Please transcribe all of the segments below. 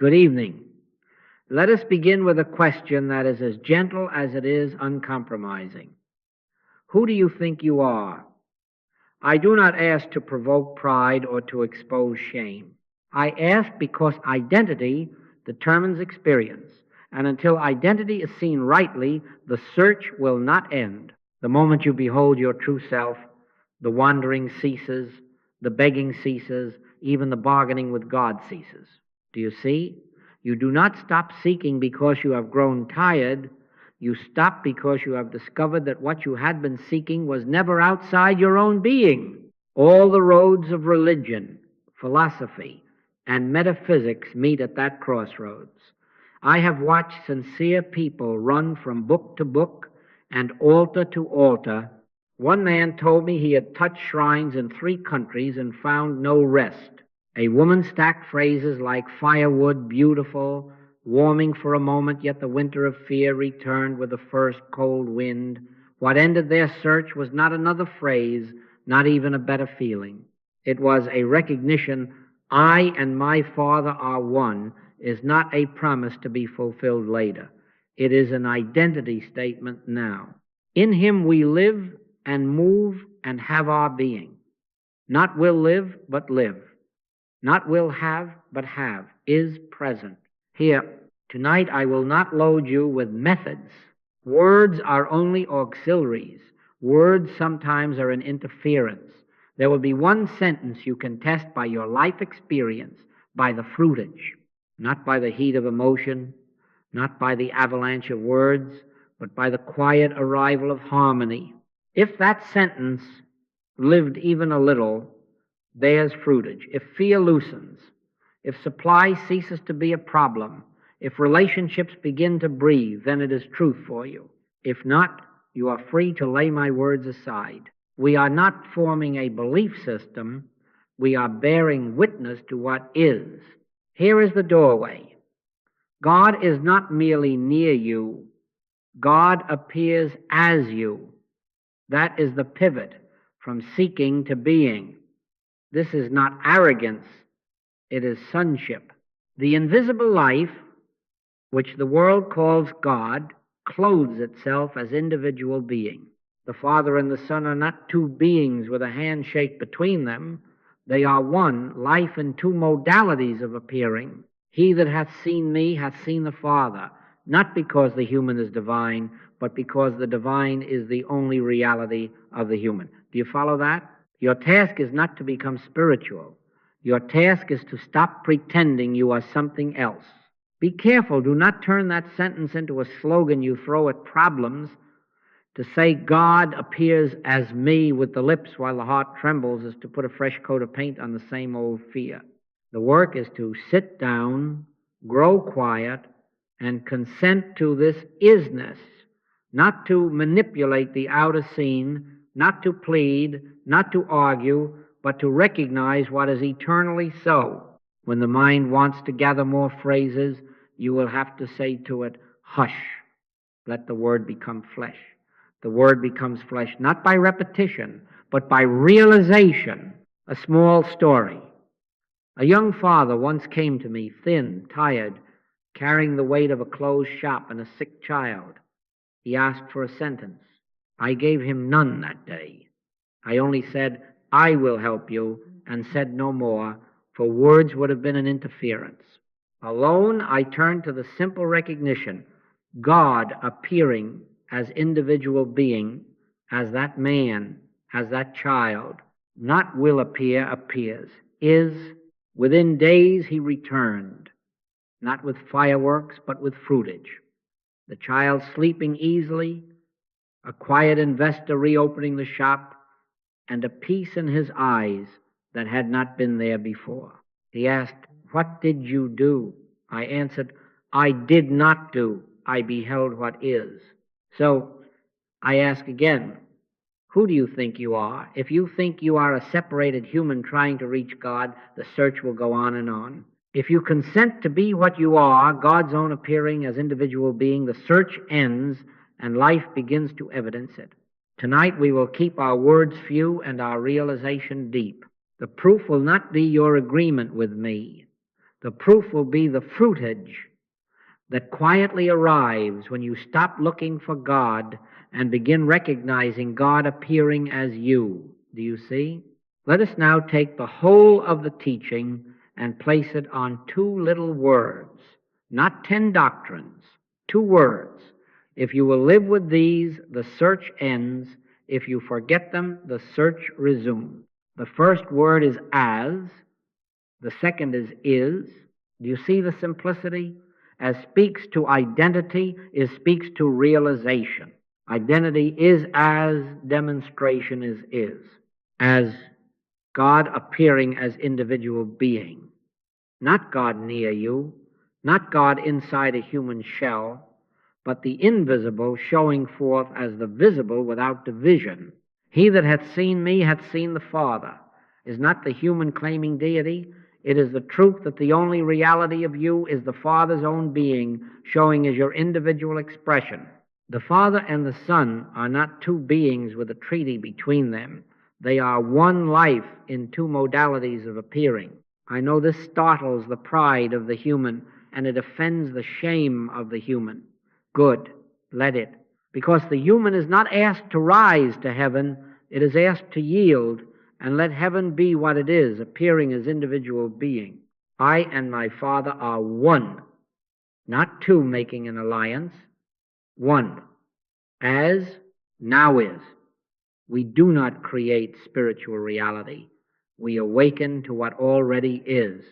Good evening. Let us begin with a question that is as gentle as it is uncompromising. Who do you think you are? I do not ask to provoke pride or to expose shame. I ask because identity determines experience, and until identity is seen rightly, the search will not end. The moment you behold your true self, the wandering ceases, the begging ceases, even the bargaining with God ceases. Do you see? You do not stop seeking because you have grown tired. You stop because you have discovered that what you had been seeking was never outside your own being. All the roads of religion, philosophy, and metaphysics meet at that crossroads. I have watched sincere people run from book to book and altar to altar. One man told me he had touched shrines in 3 countries and found no rest. A woman stacked phrases like firewood, beautiful, warming for a moment, yet the winter of fear returned with the first cold wind. What ended their search was not another phrase, not even a better feeling. It was a recognition, I and my Father are one, is not a promise to be fulfilled later. It is an identity statement now. In Him we live and move and have our being. Not will live, but live. Not will have, but have, is present. Here, tonight I will not load you with methods. Words are only auxiliaries. Words sometimes are an interference. There will be one sentence you can test by your life experience, by the fruitage, not by the heat of emotion, not by the avalanche of words, but by the quiet arrival of harmony. If that sentence lived even a little, bears fruitage. If fear loosens, if supply ceases to be a problem, if relationships begin to breathe, then it is truth for you. If not, you are free to lay my words aside. We are not forming a belief system. We are bearing witness to what is. Here is the doorway. God is not merely near you. God appears as you. That is the pivot from seeking to being. This is not arrogance, it is sonship. The invisible life, which the world calls God, clothes itself as individual being. The Father and the Son are not 2 beings with a handshake between them. They are one, life in 2 modalities of appearing. He that hath seen me hath seen the Father, not because the human is divine, but because the divine is the only reality of the human. Do you follow that? Your task is not to become spiritual. Your task is to stop pretending you are something else. Be careful. Do not turn that sentence into a slogan you throw at problems. To say God appears as me with the lips while the heart trembles is to put a fresh coat of paint on the same old fear. The work is to sit down, grow quiet, and consent to this isness, not to manipulate the outer scene, not to plead, not to argue, but to recognize what is eternally so. When the mind wants to gather more phrases, you will have to say to it, hush, let the word become flesh. The word becomes flesh not by repetition, but by realization. A small story. A young father once came to me, thin, tired, carrying the weight of a closed shop and a sick child. He asked for a sentence. I gave him none that day. I only said, I will help you, and said no more, for words would have been an interference. Alone, I turned to the simple recognition, God appearing as individual being, as that man, as that child, not will appear, appears, is. Within days he returned, not with fireworks, but with fruitage. The child sleeping easily, a quiet investor reopening the shop, and a peace in his eyes that had not been there before. He asked, what did you do? I answered, I did not do. I beheld what is. So I ask again, who do you think you are? If you think you are a separated human trying to reach God, the search will go on and on. If you consent to be what you are, God's own appearing as individual being, the search ends and life begins to evidence it. Tonight we will keep our words few and our realization deep. The proof will not be your agreement with me. The proof will be the fruitage that quietly arrives when you stop looking for God and begin recognizing God appearing as you. Do you see? Let us now take the whole of the teaching and place it on two little words, not 10 doctrines, 2 words. If you will live with these, the search ends. If you forget them, the search resumes. The first word is as. The second is. Do you see the simplicity? As speaks to identity, it speaks to realization. Identity is as, demonstration is. As God appearing as individual being. Not God near you, not God inside a human shell, but the invisible showing forth as the visible without division. He that hath seen me hath seen the Father. Is not the human claiming deity? It is the truth that the only reality of you is the Father's own being, showing as your individual expression. The Father and the Son are not two beings with a treaty between them. They are one life in two modalities of appearing. I know this startles the pride of the human, and it offends the shame of the human. Good, let it. Because the human is not asked to rise to heaven, it is asked to yield and let heaven be what it is, appearing as individual being. I and my Father are one, not two making an alliance, one, as now is. We do not create spiritual reality. We awaken to what already is.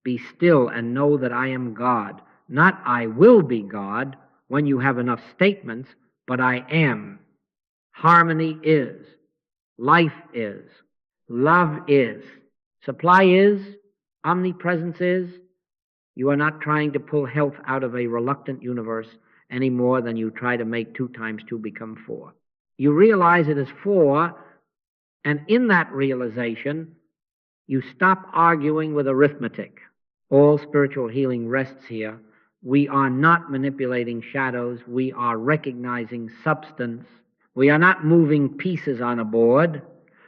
Be still and know that I am God. Not I will be God when you have enough statements, but I am. Harmony is. Life is. Love is. Supply is. Omnipresence is. You are not trying to pull health out of a reluctant universe any more than you try to make 2 times 2 become 4. You realize it is 4, and in that realization, you stop arguing with arithmetic. All spiritual healing rests here. We are not manipulating shadows. We are recognizing substance. We are not moving pieces on a board.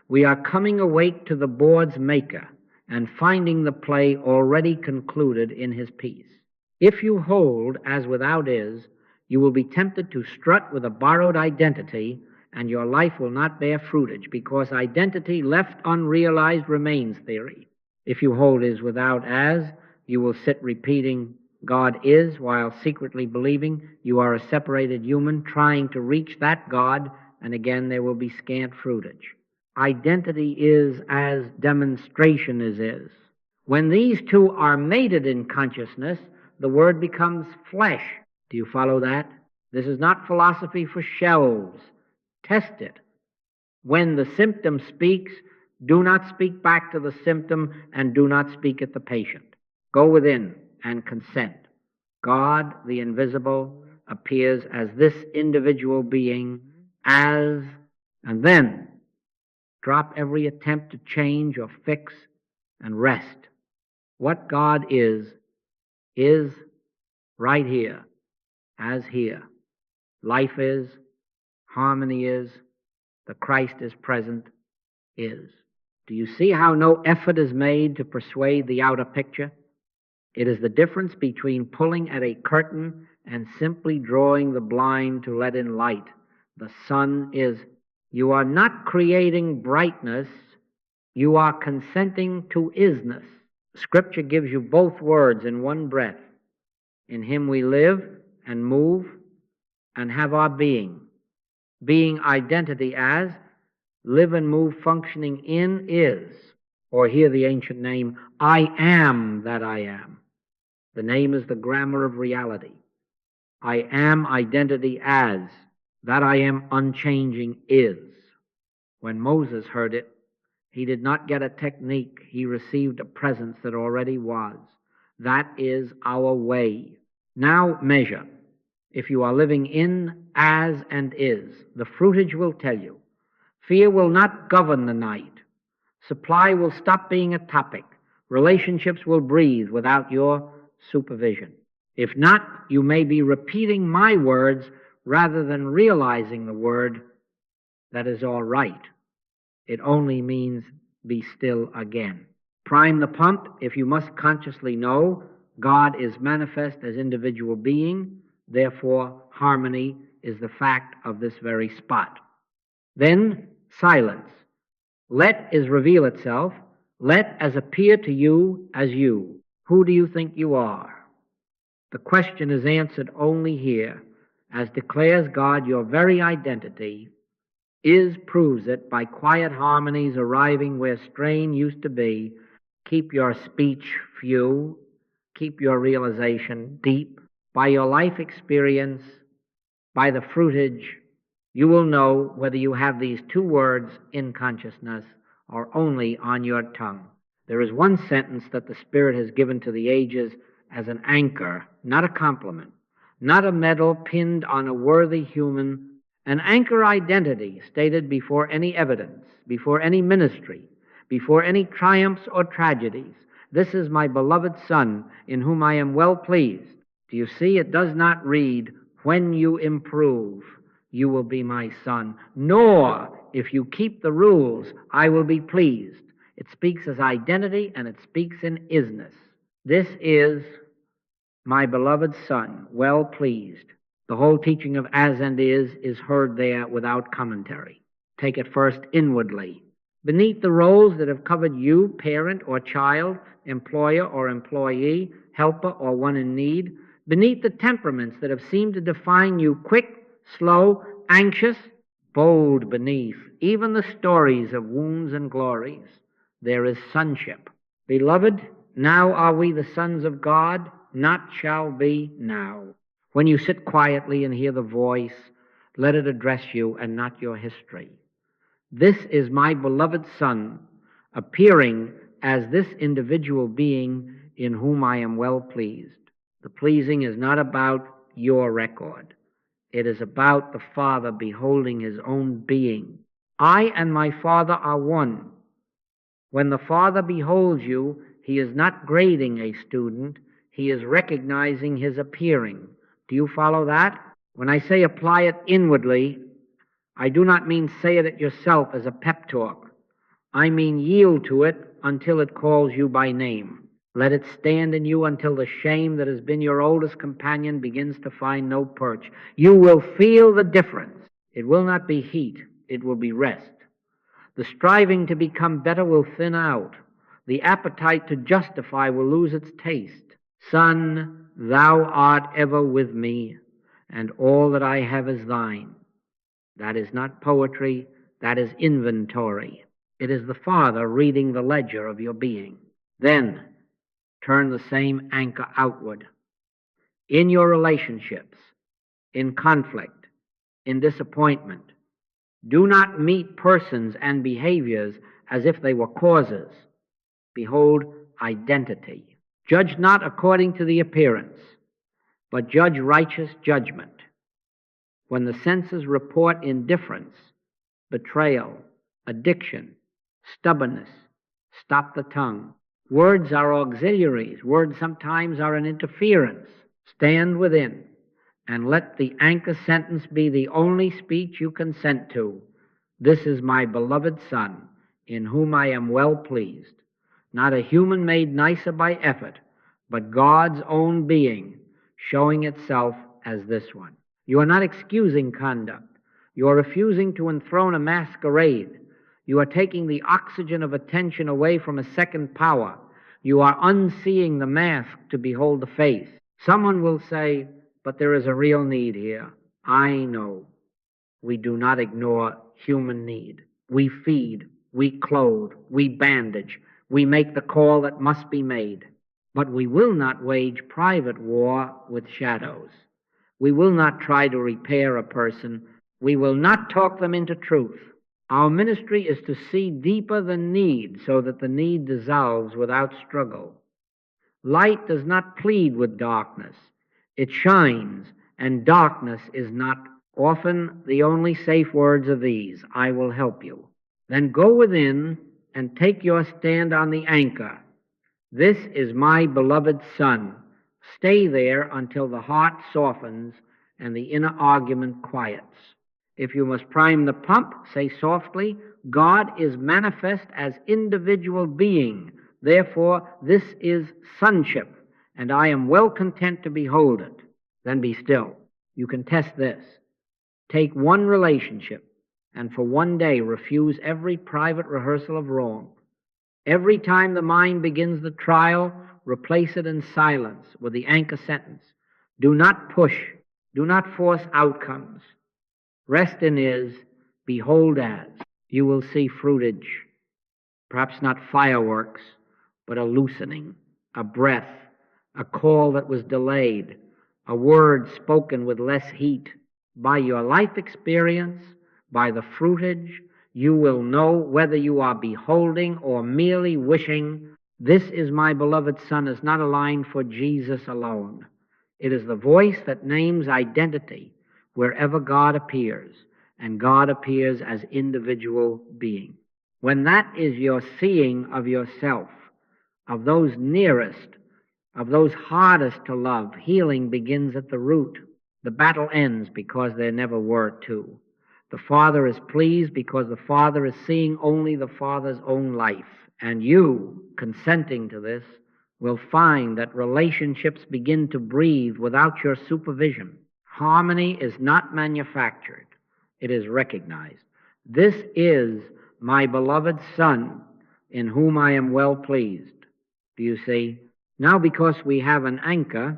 We are coming awake to the board's maker and finding the play already concluded in his piece. If you hold as without is, you will be tempted to strut with a borrowed identity, and your life will not bear fruitage, because identity left unrealized remains theory. If you hold is without as, you will sit repeating God is, while secretly believing you are a separated human trying to reach that God, and again there will be scant fruitage. Identity is as demonstration is. When these two are mated in consciousness, the word becomes flesh. Do you follow that? This is not philosophy for shelves. Test it. When the symptom speaks, do not speak back to the symptom and do not speak at the patient. Go within and consent. God, the invisible, appears as this individual being, as, and then drop every attempt to change or fix and rest. What God is right here, as here. Life is, harmony is, the Christ is present, is. Do you see how no effort is made to persuade the outer picture? It is the difference between pulling at a curtain and simply drawing the blind to let in light. The sun is. You are not creating brightness, you are consenting to isness. Scripture gives you both words in one breath. In him we live and move and have our being. Being identity as, live and move functioning in is. Or hear the ancient name, I am that I am. The name is the grammar of reality. I am identity as, that I am unchanging is. When Moses heard it, he did not get a technique. He received a presence that already was. That is our way. Now measure. If you are living in, as, and is, the fruitage will tell you. Fear will not govern the night. Supply will stop being a topic. Relationships will breathe without your supervision. If not, you may be repeating my words rather than realizing the word that is all right. It only means be still again. Prime the pump if you must consciously know God is manifest as individual being, therefore harmony is the fact of this very spot. Then silence. Let is reveal itself. Let as appear to you as you. Who do you think you are? The question is answered only here, as declares God your very identity. Is proves it by quiet harmonies arriving where strain used to be. Keep your speech few, keep your realization deep. By your life experience, by the fruitage, you will know whether you have these two words in consciousness or only on your tongue. There is one sentence that the Spirit has given to the ages as an anchor, not a compliment, not a medal pinned on a worthy human, an anchor identity stated before any evidence, before any ministry, before any triumphs or tragedies. This is my beloved Son, in whom I am well pleased. Do you see? It does not read, when you improve, you will be my son, nor, if you keep the rules, I will be pleased. It speaks as identity, and it speaks in isness. This is my beloved Son, well pleased. The whole teaching of as and is heard there without commentary. Take it first inwardly. Beneath the roles that have covered you, parent or child, employer or employee, helper or one in need, beneath the temperaments that have seemed to define you, quick, slow, anxious, bold beneath, even the stories of wounds and glories, there is sonship. Beloved, now are we the sons of God, not shall be now. When you sit quietly and hear the voice, let it address you and not your history. This is my beloved Son, appearing as this individual being in whom I am well pleased. The pleasing is not about your record. It is about the Father beholding his own being. I and my Father are one. When the Father beholds you, he is not grading a student, he is recognizing his appearing. Do you follow that? When I say apply it inwardly, I do not mean say it at yourself as a pep talk. I mean yield to it until it calls you by name. Let it stand in you until the shame that has been your oldest companion begins to find no perch. You will feel the difference. It will not be heat, it will be rest. The striving to become better will thin out. The appetite to justify will lose its taste. Son, thou art ever with me, and all that I have is thine. That is not poetry, that is inventory. It is the Father reading the ledger of your being. Then, turn the same anchor outward. In your relationships, in conflict, in disappointment, do not meet persons and behaviors as if they were causes. Behold identity. Judge not according to the appearance, but judge righteous judgment. When the senses report indifference, betrayal, addiction, stubbornness, stop the tongue. Words are auxiliaries. Words sometimes are an interference. Stand within and let the anchor sentence be the only speech you consent to. This is my beloved Son, in whom I am well pleased. Not a human made nicer by effort, but God's own being showing itself as this one. You are not excusing conduct. You are refusing to enthrone a masquerade. You are taking the oxygen of attention away from a second power. You are unseeing the mask to behold the face. Someone will say, but there is a real need here. I know. We do not ignore human need. We feed, we clothe, we bandage, we make the call that must be made. But we will not wage private war with shadows. We will not try to repair a person. We will not talk them into truth. Our ministry is to see deeper than need so that the need dissolves without struggle. Light does not plead with darkness. It shines, and darkness is not. Often the only safe words are these: I will help you. Then go within and take your stand on the anchor. This is my beloved Son. Stay there until the heart softens and the inner argument quiets. If you must prime the pump, say softly, God is manifest as individual being. Therefore, this is sonship, and I am well content to behold it. Then be still. You can test this. Take one relationship, and for one day refuse every private rehearsal of wrong. Every time the mind begins the trial, replace it in silence with the anchor sentence. Do not push. Do not force outcomes. Rest in is, behold as. You will see fruitage. Perhaps not fireworks, but a loosening, a breath, a call that was delayed, a word spoken with less heat. By your life experience, by the fruitage, you will know whether you are beholding or merely wishing. This is my beloved Son is not a line for Jesus alone. It is the voice that names identity wherever God appears, and God appears as individual being. When that is your seeing of yourself, of those nearest, of those hardest to love, healing begins at the root. The battle ends because there never were two. The Father is pleased because the Father is seeing only the Father's own life. And you, consenting to this, will find that relationships begin to breathe without your supervision. Harmony is not manufactured. It is recognized. This is my beloved Son, in whom I am well pleased. Do you see? Now, because we have an anchor,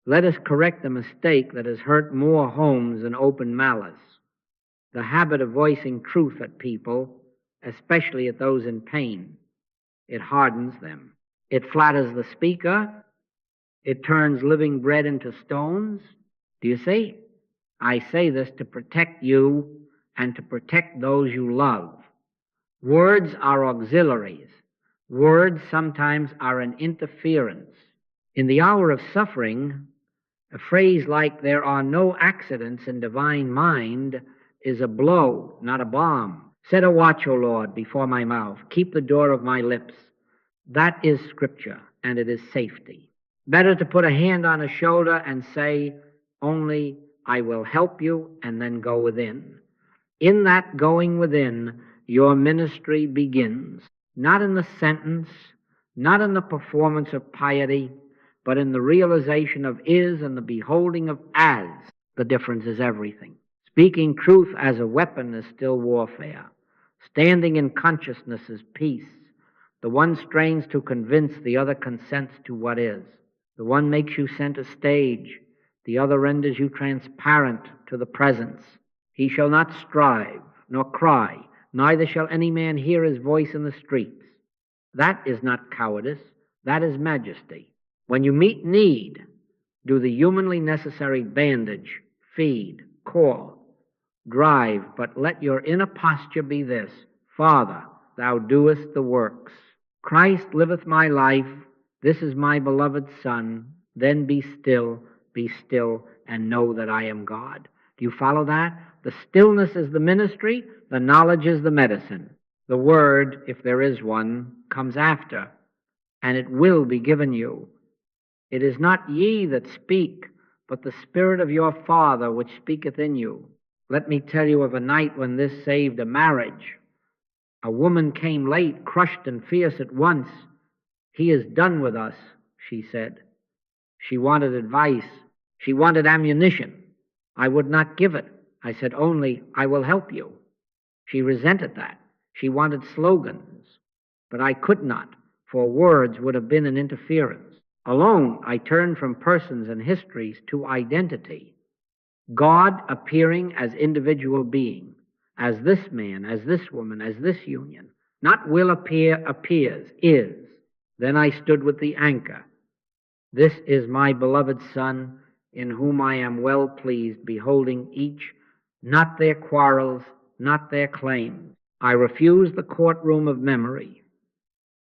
let us correct the mistake that has hurt more homes than open malice. The habit of voicing truth at people, especially at those in pain. It hardens them. It flatters the speaker. It turns living bread into stones. Do you see? I say this to protect you and to protect those you love. Words are auxiliaries. Words sometimes are an interference. In the hour of suffering, a phrase like "there are no accidents in divine mind" is a blow, not a bomb. Set a watch, O Lord, before my mouth. Keep the door of my lips. That is Scripture, and it is safety. Better to put a hand on a shoulder and say, only I will help you, and then go within. In that going within, your ministry begins. Not in the sentence, not in the performance of piety, but in the realization of is and the beholding of as. The difference is everything. Speaking truth as a weapon is still warfare. Standing in consciousness is peace. The one strains to convince, the other consents to what is. The one makes you center stage, the other renders you transparent to the presence. He shall not strive, nor cry, neither shall any man hear his voice in the streets. That is not cowardice, that is majesty. When you meet need, do the humanly necessary bandage, feed, call, drive, but let your inner posture be this: Father, thou doest the works. Christ liveth my life. This is my beloved Son. Then be still, and know that I am God. Do you follow that? The stillness is the ministry, the knowledge is the medicine. The word, if there is one, comes after, and it will be given you. It is not ye that speak, but the Spirit of your Father which speaketh in you. Let me tell you of a night when this saved a marriage. A woman came late, crushed and fierce at once. He is done with us, she said. She wanted advice. She wanted ammunition. I would not give it. I said only, I will help you. She resented that. She wanted slogans. But I could not, for words would have been an interference. Alone, I turned from persons and histories to identity. God appearing as individual being, as this man, as this woman, as this union. Not will appear, appears, is. Then I stood with the anchor. This is my beloved Son, in whom I am well pleased, beholding each, not their quarrels, not their claims. I refuse the courtroom of memory.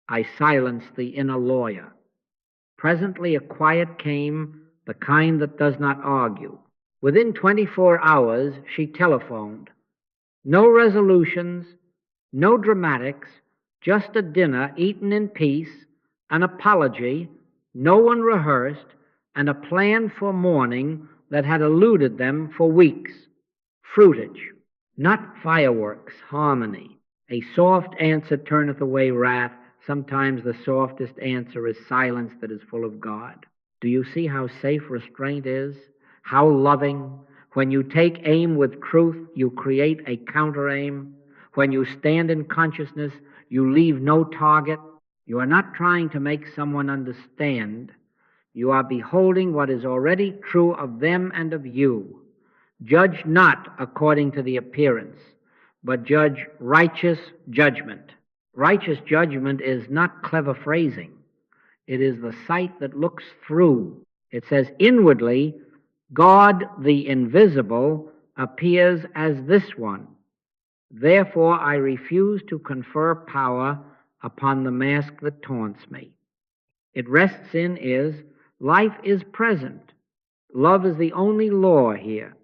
I silence the inner lawyer. Presently a quiet came, the kind that does not argue. Within 24 hours she telephoned. No resolutions, no dramatics, just a dinner eaten in peace, an apology, no one rehearsed, and a plan for mourning that had eluded them for weeks. Fruitage, not fireworks, harmony. A soft answer turneth away wrath. Sometimes the softest answer is silence that is full of God. Do you see how safe restraint is? How loving? When you take aim with truth, you create a counter-aim. When you stand in consciousness, you leave no target. You are not trying to make someone understand. You are beholding what is already true of them and of you. Judge not according to the appearance, but judge righteous judgment. Righteous judgment is not clever phrasing. It is the sight that looks through. It says, inwardly, God the invisible appears as this one. Therefore I refuse to confer power upon the mask that taunts me. It rests in is, life is present. Love is the only law here.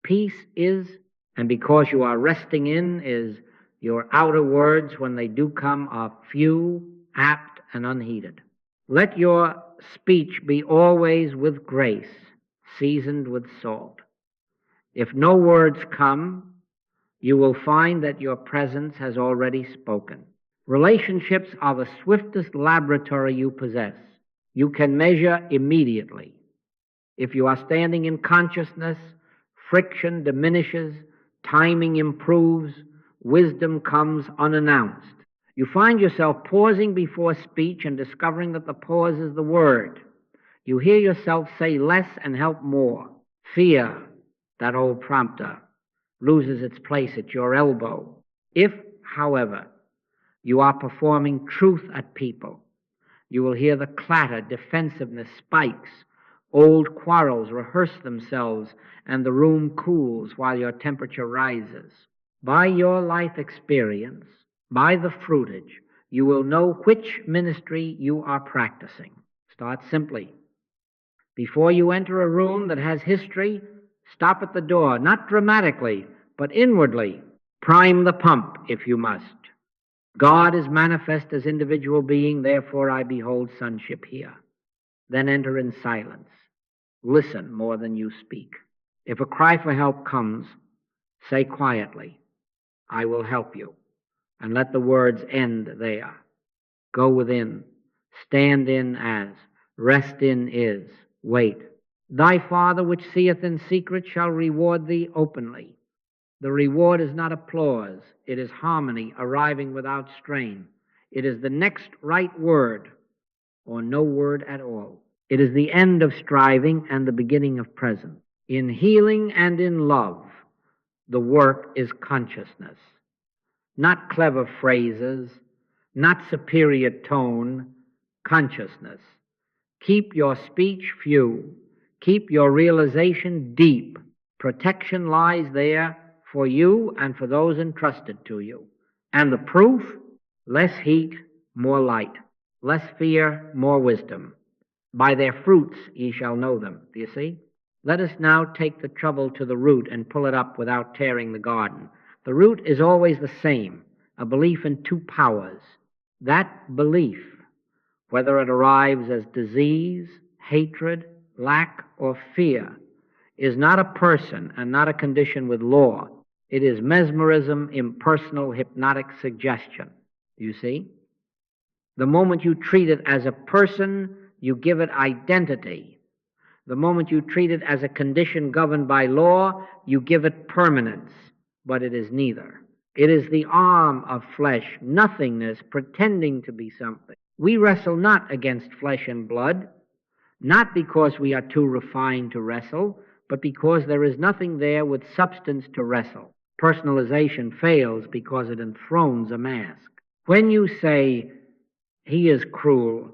Peace is, and because you are resting in, is your outer words, when they do come, are few, apt, and unheeded. Let your speech be always with grace, seasoned with salt. If no words come, you will find that your presence has already spoken. Relationships are the swiftest laboratory you possess. You can measure immediately. If you are standing in consciousness, friction diminishes, timing improves, wisdom comes unannounced. You find yourself pausing before speech and discovering that the pause is the word. You hear yourself say less and help more. Fear, that old prompter, loses its place at your elbow. If, however, you are performing truth at people, you will hear the clatter, defensiveness spikes, old quarrels rehearse themselves, and the room cools while your temperature rises. By your life experience, by the fruitage, you will know which ministry you are practicing. Start simply. Before you enter a room that has history, stop at the door, not dramatically, but inwardly. Prime the pump, if you must. God is manifest as individual being, therefore I behold sonship here. Then enter in silence. Listen more than you speak. If a cry for help comes, say quietly, I will help you. And let the words end there. Go within, stand in as, rest in is, wait. Thy Father which seeth in secret shall reward thee openly. The reward is not applause, it is harmony arriving without strain. It is the next right word, or no word at all. It is the end of striving and the beginning of presence. In healing and in love, the work is consciousness. Not clever phrases, not superior tone, consciousness. Keep your speech few, keep your realization deep. Protection lies there for you and for those entrusted to you. And the proof? Less heat, more light. Less fear, more wisdom. By their fruits ye shall know them. Do you see? Let us now take the trouble to the root and pull it up without tearing the garden. The root is always the same, a belief in two powers. That belief, whether it arrives as disease, hatred, lack, or fear, is not a person and not a condition with law. It is mesmerism, impersonal, hypnotic suggestion. You see? The moment you treat it as a person, you give it identity. The moment you treat it as a condition governed by law, you give it permanence. But it is neither. It is the arm of flesh, nothingness, pretending to be something. We wrestle not against flesh and blood, not because we are too refined to wrestle, but because there is nothing there with substance to wrestle. Personalization fails because it enthrones a mask. When you say, he is cruel,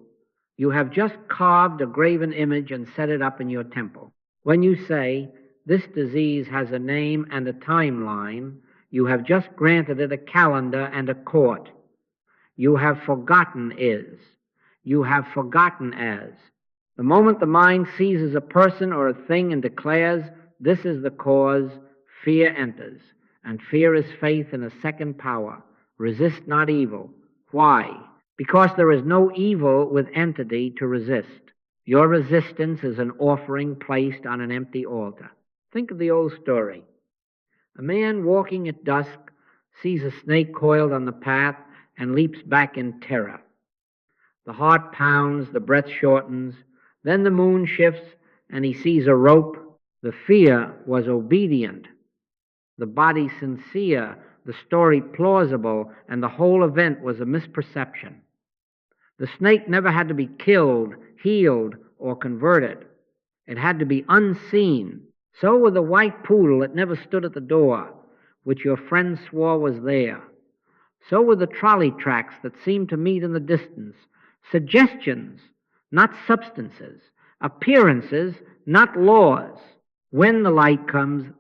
you have just carved a graven image and set it up in your temple. When you say, this disease has a name and a timeline, you have just granted it a calendar and a court. You have forgotten is. You have forgotten as. The moment the mind seizes a person or a thing and declares, this is the cause, fear enters. And fear is faith in a second power. Resist not evil. Why? Because there is no evil with entity to resist. Your resistance is an offering placed on an empty altar. Think of the old story. A man walking at dusk sees a snake coiled on the path and leaps back in terror. The heart pounds, the breath shortens, Then the moon shifts and he sees a rope. The fear was obedient, the body sincere, the story plausible, and the whole event was a misperception. The snake never had to be killed, healed, or converted. It had to be unseen. So with the white poodle that never stood at the door, which your friend swore was there. So with the trolley tracks that seemed to meet in the distance. Suggestions, not substances. Appearances, not laws. When the light comes,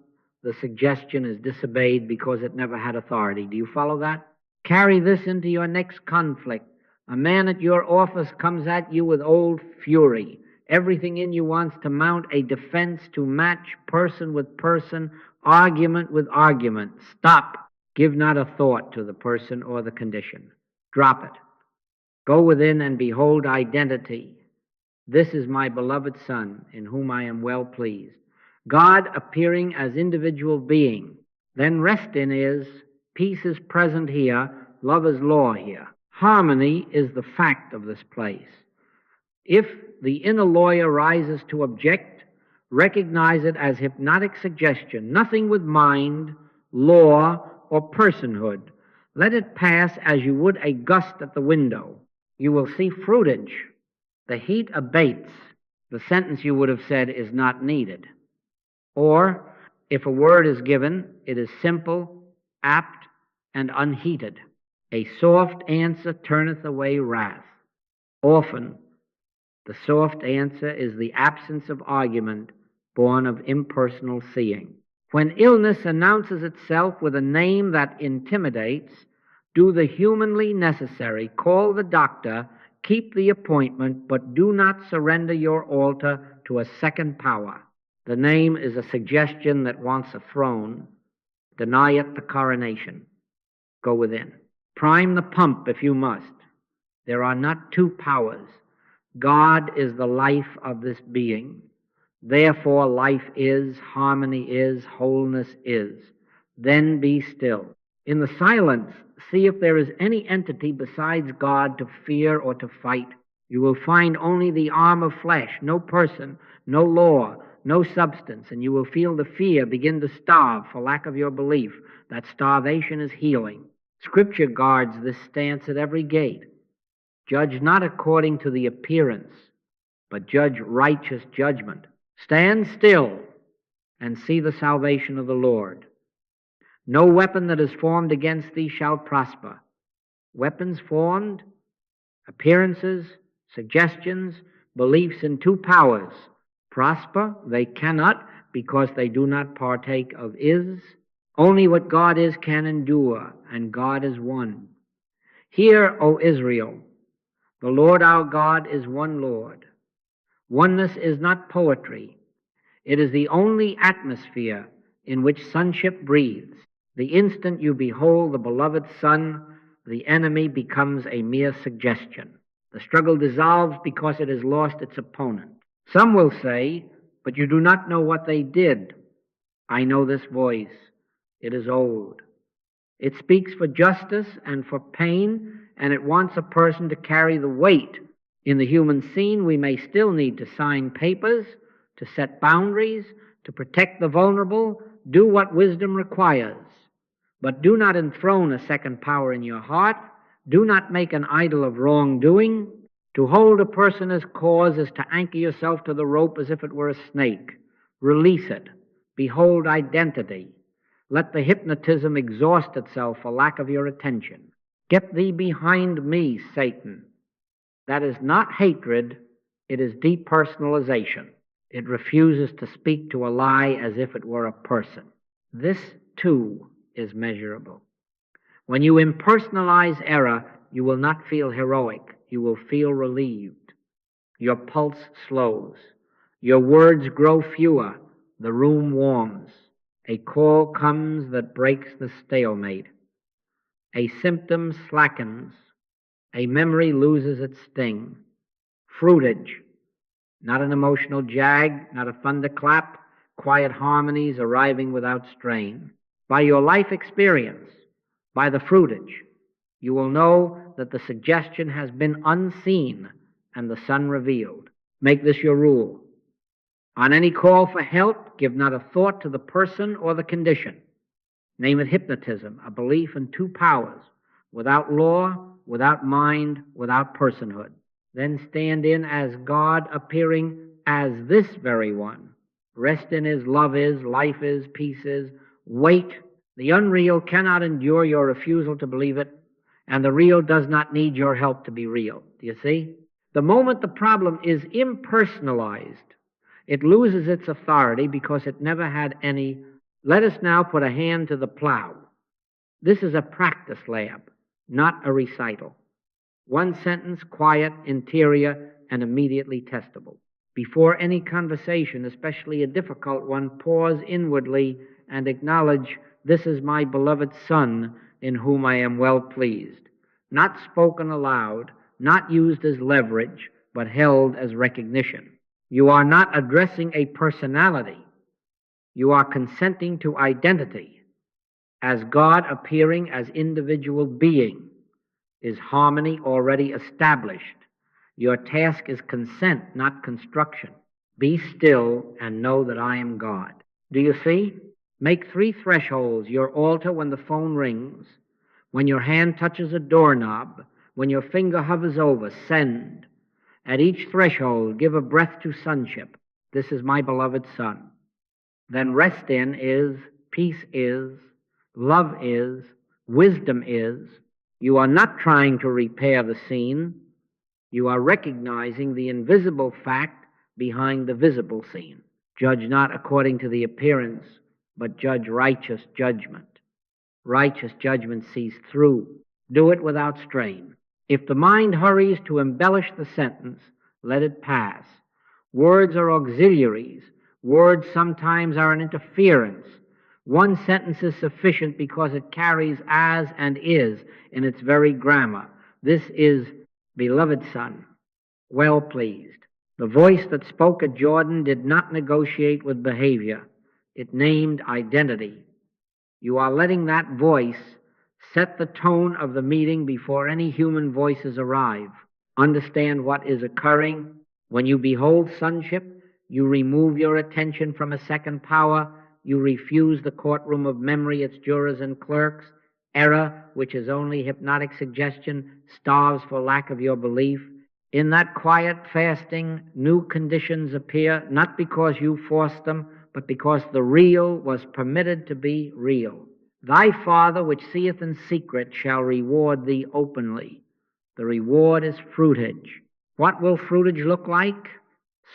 the suggestion is disobeyed because it never had authority. Do you follow that? Carry this into your next conflict. A man at your office comes at you with old fury. Everything in you wants to mount a defense to match person with person, argument with argument. Stop. Give not a thought to the person or the condition. Drop it. Go within and behold identity. This is my beloved Son, in whom I am well pleased. God appearing as individual being. Then rest in is, peace is present here, love is law here. Harmony is the fact of this place. If the inner lawyer rises to object, recognize it as hypnotic suggestion, nothing with mind, law, or personhood. Let it pass as you would a gust at the window. You will see fruitage. The heat abates. The sentence you would have said is not needed. Or, if a word is given, it is simple, apt, and unheated. A soft answer turneth away wrath. Often, the soft answer is the absence of argument born of impersonal seeing. When illness announces itself with a name that intimidates, do the humanly necessary, call the doctor, keep the appointment, but do not surrender your altar to a second power. The name is a suggestion that wants a throne. Deny it the coronation. Go within. Prime the pump if you must. There are not two powers. God is the life of this being. Therefore, life is, harmony is, wholeness is. Then be still. In the silence, see if there is any entity besides God to fear or to fight. You will find only the arm of flesh, no person, no law, no substance, and you will feel the fear begin to starve for lack of your belief that starvation is healing. Scripture guards this stance at every gate. Judge not according to the appearance, but judge righteous judgment. Stand still and see the salvation of the Lord. No weapon that is formed against thee shall prosper. Weapons formed, appearances, suggestions, beliefs in two powers. Prosper, they cannot, because they do not partake of is. Only what God is can endure, and God is one. Hear, O Israel, the Lord our God is one Lord. Oneness is not poetry. It is the only atmosphere in which sonship breathes. The instant you behold the beloved Son, the enemy becomes a mere suggestion. The struggle dissolves because it has lost its opponent. Some will say, but you do not know what they did. I know this voice. It is old. It speaks for justice and for pain, and it wants a person to carry the weight. In the human scene, we may still need to sign papers, to set boundaries, to protect the vulnerable, do what wisdom requires. But do not enthrone a second power in your heart. Do not make an idol of wrongdoing. To hold a person as cause is to anchor yourself to the rope as if it were a snake. Release it. Behold identity. Let the hypnotism exhaust itself for lack of your attention. Get thee behind me, Satan. That is not hatred, it is depersonalization. It refuses to speak to a lie as if it were a person. This, too, is measurable. When you impersonalize error, you will not feel heroic. You will feel relieved. Your pulse slows. Your words grow fewer. The room warms. A call comes that breaks the stalemate. A symptom slackens. A memory loses its sting. Fruitage, not an emotional jag, not a thunderclap, quiet harmonies arriving without strain. By your life experience, by the fruitage, you will know that the suggestion has been unseen and the Son revealed. Make this your rule. On any call for help, give not a thought to the person or the condition. Name it hypnotism, a belief in two powers, without law, without mind, without personhood. Then stand in as God, appearing as this very one. Rest in His love is, life is, peace is. Wait. The unreal cannot endure your refusal to believe it, and the real does not need your help to be real. Do you see? The moment the problem is impersonalized, it loses its authority because it never had any. Let us now put a hand to the plow. This is a practice lab, not a recital. One sentence, quiet, interior, and immediately testable. Before any conversation, especially a difficult one, pause inwardly and acknowledge, this is my beloved Son in whom I am well pleased. Not spoken aloud, not used as leverage, but held as recognition. You are not addressing a personality. You are consenting to identity. As God appearing as individual being is harmony already established. Your task is consent, not construction. Be still and know that I am God. Do you see? Make 3 thresholds, your altar when the phone rings, when your hand touches a doorknob, when your finger hovers over, send. At each threshold, give a breath to sonship. This is my beloved Son. Then rest in is, peace is, love is, wisdom is. You are not trying to repair the scene. You are recognizing the invisible fact behind the visible scene. Judge not according to the appearance, but judge righteous judgment. Righteous judgment sees through. Do it without strain. If the mind hurries to embellish the sentence, let it pass. Words are auxiliaries. Words sometimes are an interference. One sentence is sufficient because it carries as and is in its very grammar. This is beloved Son, well pleased. The voice that spoke at Jordan did not negotiate with behavior. It named identity. You are letting that voice set the tone of the meeting before any human voices arrive. Understand what is occurring. When you behold sonship, you remove your attention from a second power. You refuse the courtroom of memory, its jurors and clerks. Error, which is only hypnotic suggestion, starves for lack of your belief. In that quiet fasting, new conditions appear, not because you forced them, but because the real was permitted to be real. Thy Father, which seeth in secret, shall reward thee openly. The reward is fruitage. What will fruitage look like?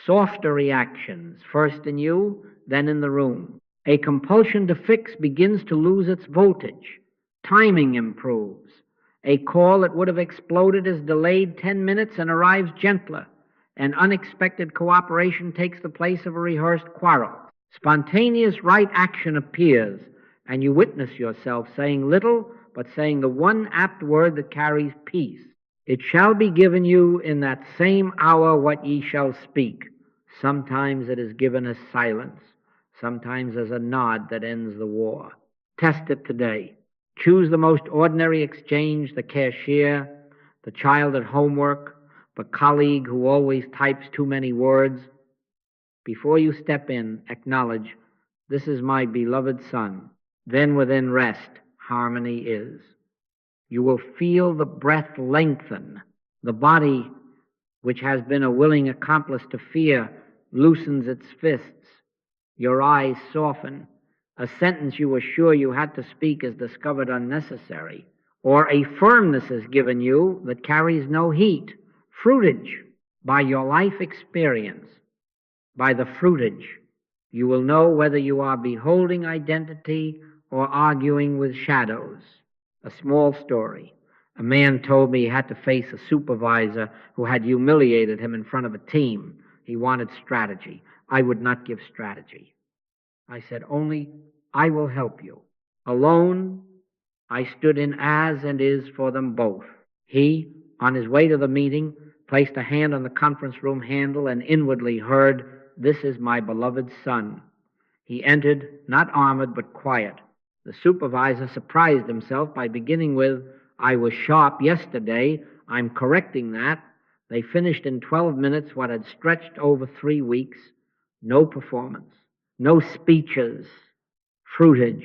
Softer reactions, first in you, then in the room. A compulsion to fix begins to lose its voltage. Timing improves. A call that would have exploded is delayed 10 minutes and arrives gentler. An unexpected cooperation takes the place of a rehearsed quarrel. Spontaneous right action appears, and you witness yourself saying little, but saying the one apt word that carries peace. It shall be given you in that same hour what ye shall speak. Sometimes it is given as silence, sometimes as a nod that ends the war. Test it today. Choose the most ordinary exchange, the cashier, the child at homework, the colleague who always types too many words. Before you step in, acknowledge, this is my beloved Son. Then within rest, harmony is. You will feel the breath lengthen. The body, which has been a willing accomplice to fear, loosens its fists. Your eyes soften. A sentence you were sure you had to speak is discovered unnecessary. Or a firmness is given you that carries no heat. Fruitage. By your life experience, by the fruitage, you will know whether you are beholding identity or arguing with shadows. A small story. A man told me he had to face a supervisor who had humiliated him in front of a team. He wanted strategy. I would not give strategy. I said, only I will help you. Alone, I stood in as and is for them both. He, on his way to the meeting, placed a hand on the conference room handle and inwardly heard, this is my beloved Son. He entered, not armored, but quiet. The supervisor surprised himself by beginning with, I was sharp yesterday, I'm correcting that. They finished in 12 minutes what had stretched over 3 weeks. No performance, no speeches, fruitage.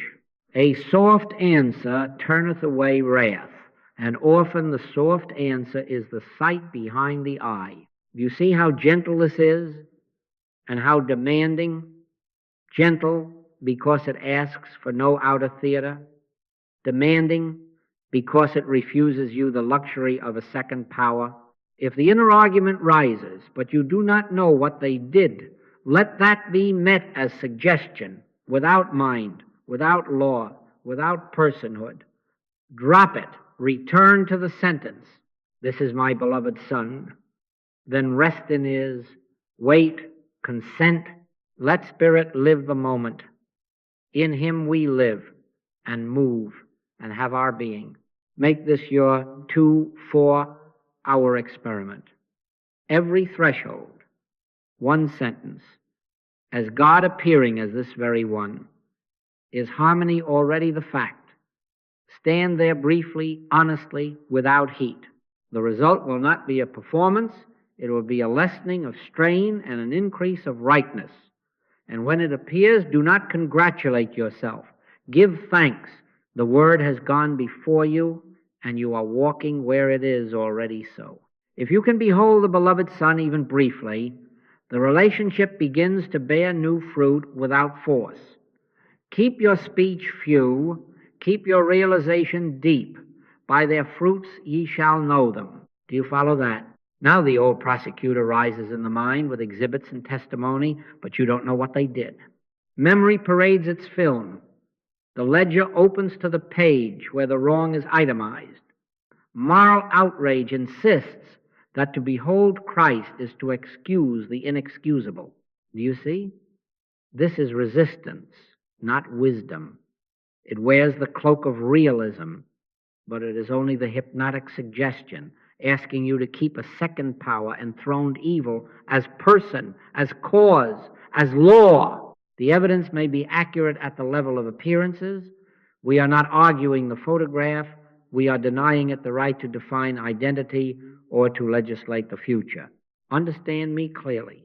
A soft answer turneth away wrath, and often the soft answer is the sight behind the eye. Do you see how gentle this is and how demanding? Gentle because it asks for no outer theater. Demanding because it refuses you the luxury of a second power. If the inner argument rises, but you do not know what they did, let that be met as suggestion, without mind, without law, without personhood. Drop it. Return to the sentence, "This is my beloved Son." Then rest in his, wait, consent, let Spirit live the moment. In him we live and move and have our being. Make this your 2-4-hour experiment. Every threshold, one sentence, as God appearing as this very one. Is harmony already the fact? Stand there briefly, honestly, without heat. The result will not be a performance. It will be a lessening of strain and an increase of rightness. And when it appears, do not congratulate yourself. Give thanks. The word has gone before you, and you are walking where it is already so. If you can behold the beloved Son even briefly, the relationship begins to bear new fruit without force. Keep your speech few, keep your realization deep. By their fruits ye shall know them. Do you follow that? Now the old prosecutor rises in the mind with exhibits and testimony, but you don't know what they did. Memory parades its film. The ledger opens to the page where the wrong is itemized. Moral outrage insists that to behold Christ is to excuse the inexcusable. Do you see? This is resistance, not wisdom. It wears the cloak of realism, but it is only the hypnotic suggestion asking you to keep a second power enthroned evil as person, as cause, as law. The evidence may be accurate at the level of appearances. We are not arguing the photograph. We are denying it the right to define identity or to legislate the future. Understand me clearly.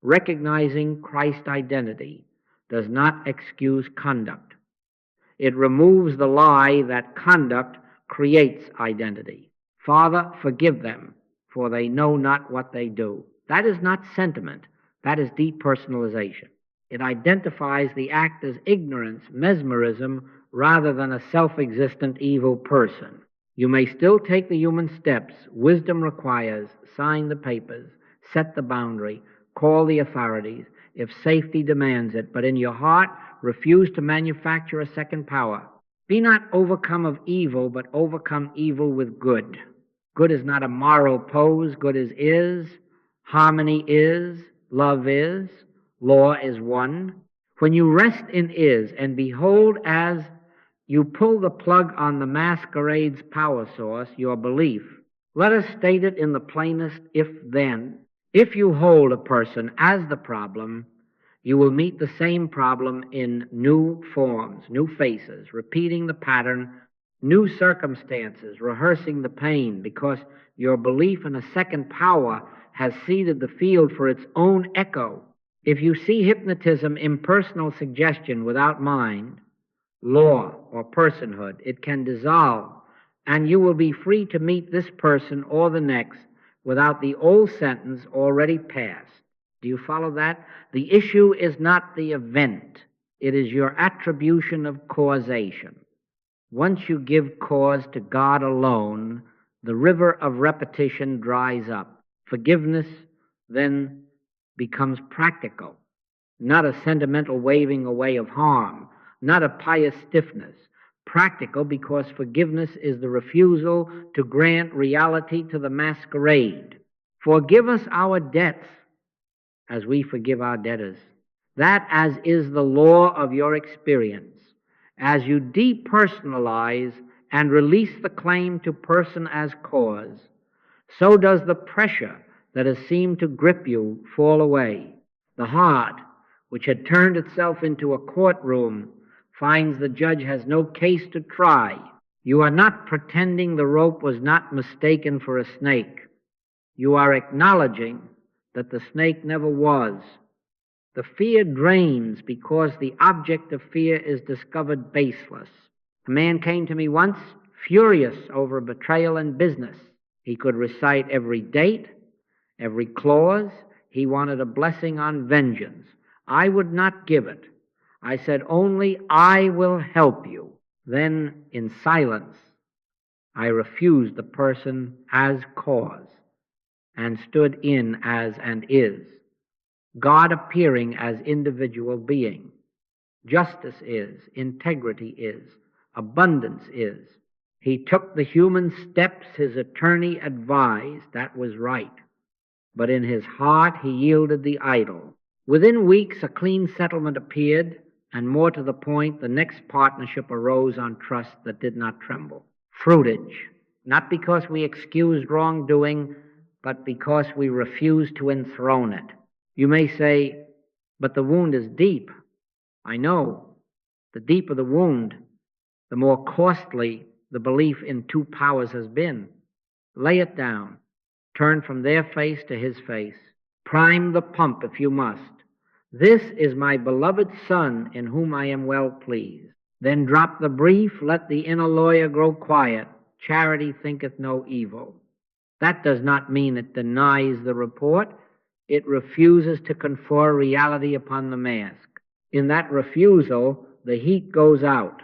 Recognizing Christ's identity does not excuse conduct. It removes the lie that conduct creates identity. Father, forgive them, for they know not what they do. That is not sentiment. That is depersonalization. It identifies the act as ignorance, mesmerism, rather than a self-existent evil person. You may still take the human steps wisdom requires, sign the papers, set the boundary, call the authorities, if safety demands it, but in your heart, refuse to manufacture a second power. Be not overcome of evil, but overcome evil with good. Good is not a moral pose. Good is. Harmony is. Love is. Law is one. When you rest in is and behold as you pull the plug on the masquerade's power source, your belief, let us state it in the plainest if-then. If you hold a person as the problem, you will meet the same problem in new forms, new faces, repeating the pattern, new circumstances, rehearsing the pain, because your belief in a second power has seeded the field for its own echo. If you see hypnotism impersonal suggestion without mind, law, or personhood, it can dissolve, and you will be free to meet this person or the next without the old sentence already passed. Do you follow that? The issue is not the event. It is your attribution of causation. Once you give cause to God alone, the river of repetition dries up. Forgiveness then becomes practical, not a sentimental waving away of harm, not a pious stiffness. Practical because forgiveness is the refusal to grant reality to the masquerade. Forgive us our debts as we forgive our debtors. That as is the law of your experience. As you depersonalize and release the claim to person as cause, so does the pressure that has seemed to grip you fall away. The heart, which had turned itself into a courtroom, finds the judge has no case to try. You are not pretending the rope was not mistaken for a snake. You are acknowledging that the snake never was. The fear drains because the object of fear is discovered baseless. A man came to me once, furious over a betrayal in business. He could recite every date, every clause. He wanted a blessing on vengeance. I would not give it. I said, only I will help you. Then, in silence, I refused the person as cause and stood in as and is, God appearing as individual being. Justice is, integrity is, abundance is. He took the human steps his attorney advised. That was right. But in his heart he yielded the idol. Within weeks a clean settlement appeared, and more to the point, the next partnership arose on trust that did not tremble. Fruitage, not because we excused wrongdoing, but because we refused to enthrone it. You may say, but the wound is deep. I know. The deeper the wound, the more costly the belief in two powers has been. Lay it down. Turn from their face to his face. Prime the pump if you must. This is my beloved Son in whom I am well pleased. Then drop the brief, let the inner lawyer grow quiet. Charity thinketh no evil. That does not mean it denies the report. It refuses to confer reality upon the mask. In that refusal, the heat goes out.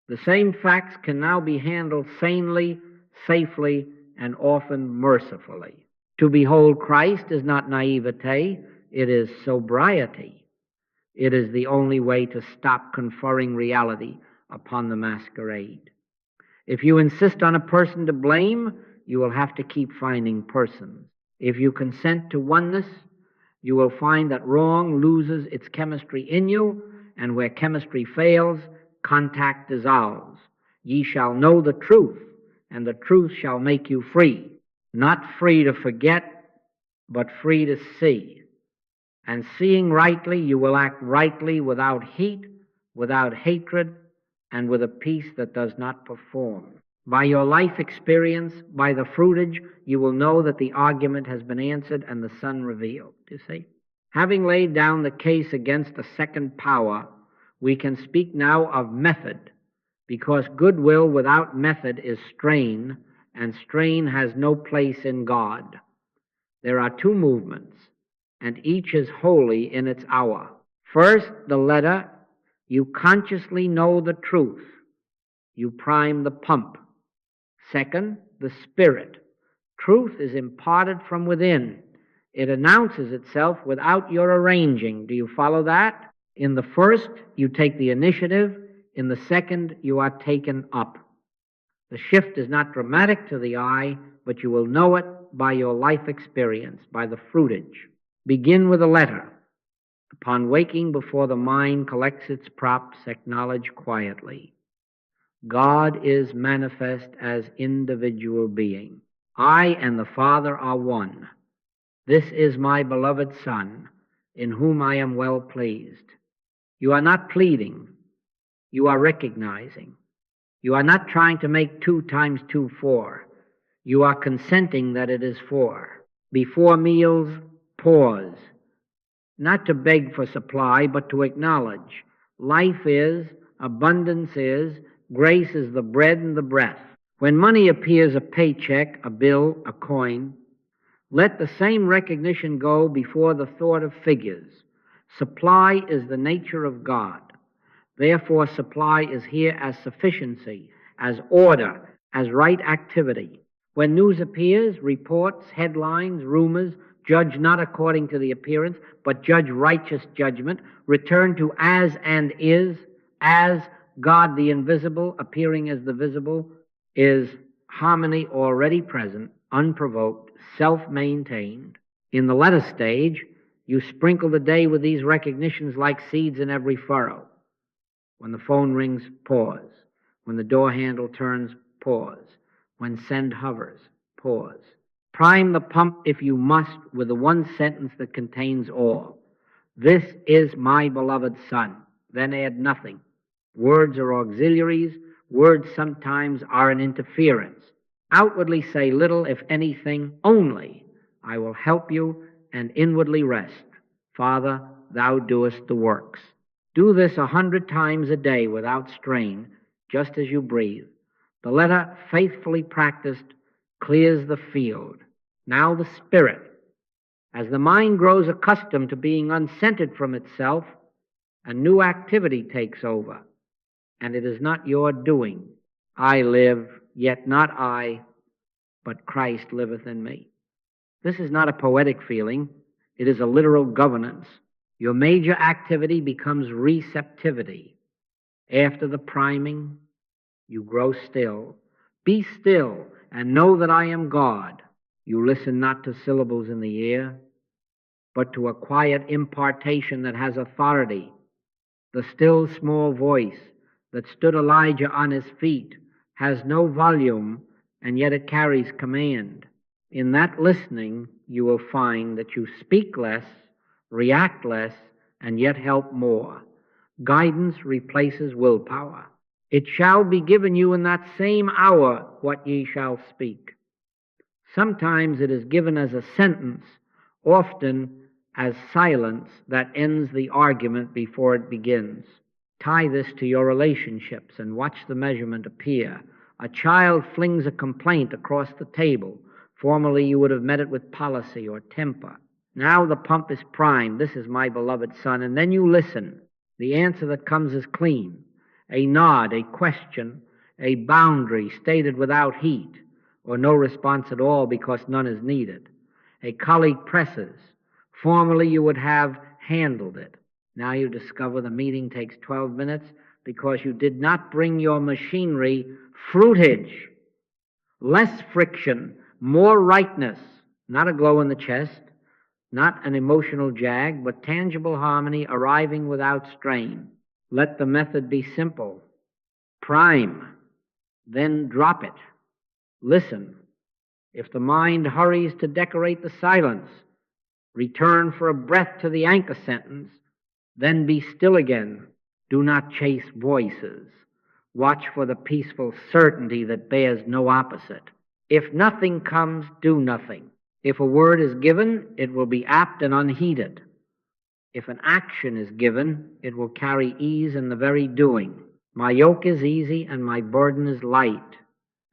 The same facts can now be handled sanely, safely, and often mercifully. To behold Christ is not naivete, it is sobriety. It is the only way to stop conferring reality upon the masquerade. If you insist on a person to blame, you will have to keep finding persons. If you consent to oneness, you will find that wrong loses its chemistry in you, and where chemistry fails, contact dissolves. Ye shall know the truth, and the truth shall make you free. Not free to forget, but free to see. And seeing rightly, you will act rightly without heat, without hatred, and with a peace that does not perform. By your life experience, by the fruitage, you will know that the argument has been answered and the Son revealed. You see? Having laid down the case against a second power, we can speak now of method, because goodwill without method is strain, and strain has no place in God. There are two movements, and each is holy in its hour. First, the letter, you consciously know the truth. You prime the pump. Second, the spirit. Truth is imparted from within. It announces itself without your arranging. Do you follow that? In the first, you take the initiative. In the second, you are taken up. The shift is not dramatic to the eye, but you will know it by your life experience, by the fruitage. Begin with a letter. Upon waking before the mind collects its props, acknowledge quietly. God is manifest as individual being. I and the Father are one. This is my beloved Son, in whom I am well pleased. You are not pleading. You are recognizing. You are not trying to make 2 times 2 4. You are consenting that it is 4. Before meals, pause. Not to beg for supply, but to acknowledge. Life is, abundance is, grace is the bread and the breath. When money appears a paycheck, a bill, a coin, let the same recognition go before the thought of figures. Supply is the nature of God. Therefore, supply is here as sufficiency, as order, as right activity. When news appears, reports, headlines, rumors, judge not according to the appearance, but judge righteous judgment. Return to as and is, as God the invisible, appearing as the visible, is harmony already present, unprovoked, self-maintained. In the letter stage, you sprinkle the day with these recognitions like seeds in every furrow. When the phone rings, pause. When the door handle turns, pause. When send hovers, pause. Prime the pump, if you must, with the one sentence that contains all. This is my beloved Son. Then add nothing. Words are auxiliaries. Words sometimes are an interference. Outwardly say little, if anything, only, I will help you, and inwardly rest. Father, thou doest the works. Do this 100 times a day without strain, just as you breathe. The letter, faithfully practiced, clears the field. Now the spirit. As the mind grows accustomed to being uncentered from itself, a new activity takes over, and it is not your doing. I live, yet not I, but Christ liveth in me. This is not a poetic feeling. It is a literal governance. Your major activity becomes receptivity. After the priming, you grow still. Be still and know that I am God. You listen not to syllables in the ear, but to a quiet impartation that has authority. The still small voice that stood Elijah on his feet has no volume, and yet it carries command. In that listening, you will find that you speak less, react less, and yet help more. Guidance replaces willpower. It shall be given you in that same hour what ye shall speak. Sometimes it is given as a sentence, often as silence that ends the argument before it begins. Tie this to your relationships and watch the measurement appear. A child flings a complaint across the table. Formerly you would have met it with policy or temper. Now the pump is primed. This is my beloved son. And then you listen. The answer that comes is clean. A nod, a question, a boundary stated without heat, or no response at all because none is needed. A colleague presses. Formerly you would have handled it. Now you discover the meeting takes 12 minutes because you did not bring your machinery fruitage. Less friction, more rightness, not a glow in the chest, not an emotional jag, but tangible harmony arriving without strain. Let the method be simple. Prime, then drop it. Listen. If the mind hurries to decorate the silence, return for a breath to the anchor sentence, then be still again. Do not chase voices. Watch for the peaceful certainty that bears no opposite. If nothing comes, do nothing. If a word is given, it will be apt and unheeded. If an action is given, it will carry ease in the very doing. My yoke is easy and my burden is light.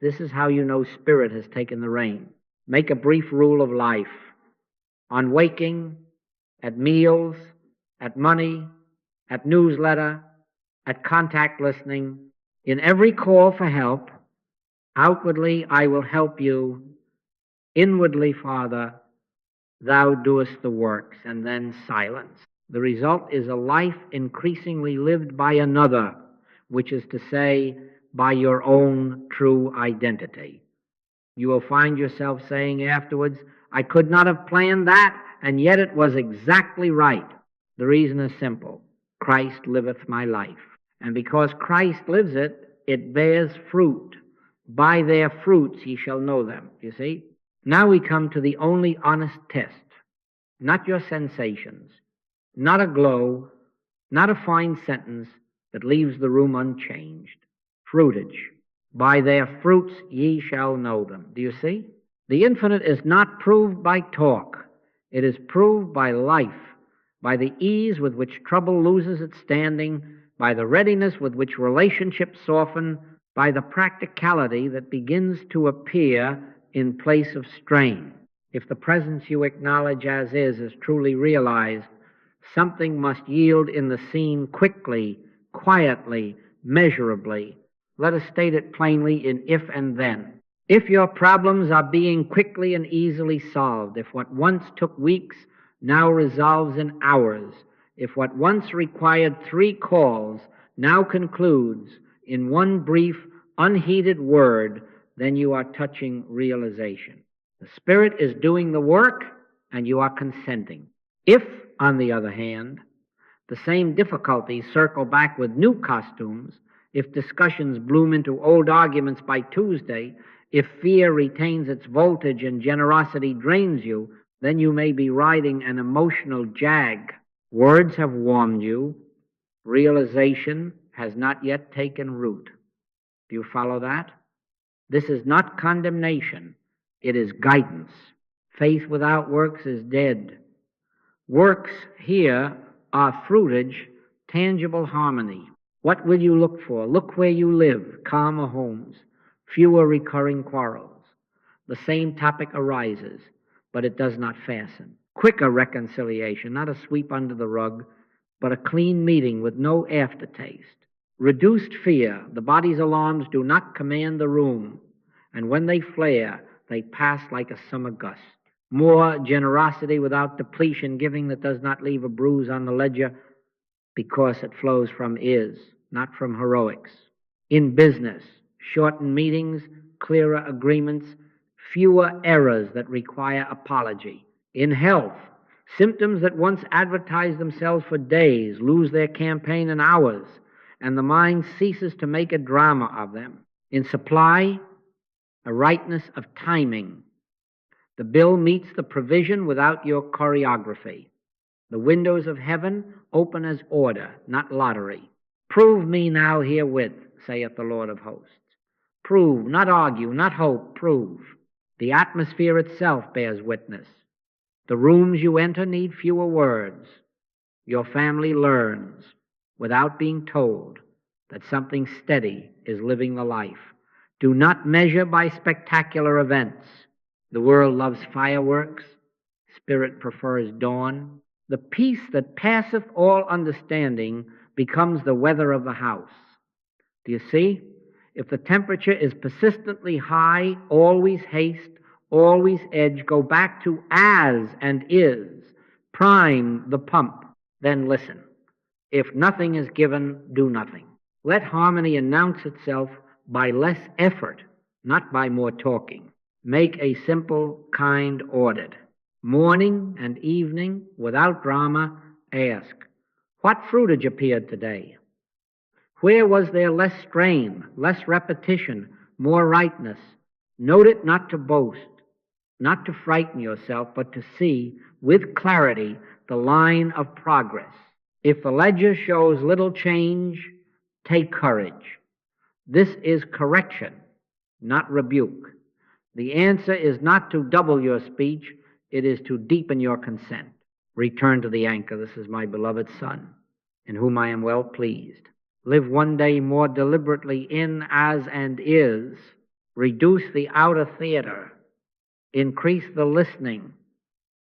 This is how you know spirit has taken the rein. Make a brief rule of life. On waking, at meals, at money, at newsletter, at contact listening, in every call for help, outwardly I will help you, inwardly, Father, thou doest the works, and then silence. The result is a life increasingly lived by another, which is to say, by your own true identity. You will find yourself saying afterwards, I could not have planned that, and yet it was exactly right. The reason is simple. Christ liveth my life. And because Christ lives it, it bears fruit. By their fruits ye shall know them. You see? Now we come to the only honest test. Not your sensations, not a glow, not a fine sentence that leaves the room unchanged. Fruitage. By their fruits ye shall know them. Do you see? The infinite is not proved by talk. It is proved by life, by the ease with which trouble loses its standing, by the readiness with which relationships soften, by the practicality that begins to appear in place of strain. If the presence you acknowledge as is truly realized, something must yield in the scene quickly, quietly, measurably. Let us state it plainly in if and then. If your problems are being quickly and easily solved, if what once took weeks now resolves in hours, if what once required 3 calls now concludes in one brief, unheeded word, then you are touching realization. The Spirit is doing the work, and you are consenting. If, on the other hand, the same difficulties circle back with new costumes, if discussions bloom into old arguments by Tuesday, if fear retains its voltage and generosity drains you, then you may be riding an emotional jag. Words have warmed you. Realization has not yet taken root. Do you follow that? This is not condemnation, it is guidance. Faith without works is dead. Works here are fruitage, tangible harmony. What will you look for? Look where you live, calmer homes, fewer recurring quarrels. The same topic arises, but it does not fasten. Quicker reconciliation, not a sweep under the rug, but a clean meeting with no aftertaste. Reduced fear, the body's alarms do not command the room, and when they flare, they pass like a summer gust. More generosity without depletion, giving that does not leave a bruise on the ledger because it flows from is, not from heroics. In business, shortened meetings, clearer agreements, fewer errors that require apology. In health, symptoms that once advertised themselves for days lose their campaign in hours, and the mind ceases to make a drama of them. In supply, a rightness of timing. The bill meets the provision without your choreography. The windows of heaven open as order, not lottery. Prove me now herewith, saith the Lord of hosts. Prove, not argue, not hope, prove. The atmosphere itself bears witness. The rooms you enter need fewer words. Your family learns, without being told, that something steady is living the life. Do not measure by spectacular events. The world loves fireworks. Spirit prefers dawn. The peace that passeth all understanding becomes the weather of the house. Do you see? If the temperature is persistently high, always haste, always edge, go back to as and is, prime the pump, then listen. If nothing is given, do nothing. Let harmony announce itself by less effort, not by more talking. Make a simple, kind audit. Morning and evening, without drama, ask, what fruitage appeared today? Where was there less strain, less repetition, more rightness? Note it not to boast, not to frighten yourself, but to see with clarity the line of progress. If the ledger shows little change, take courage. This is correction, not rebuke. The answer is not to double your speech, it is to deepen your consent. Return to the anchor. This is my beloved Son, in whom I am well pleased. Live one day more deliberately in as and is. Reduce the outer theater. Increase the listening.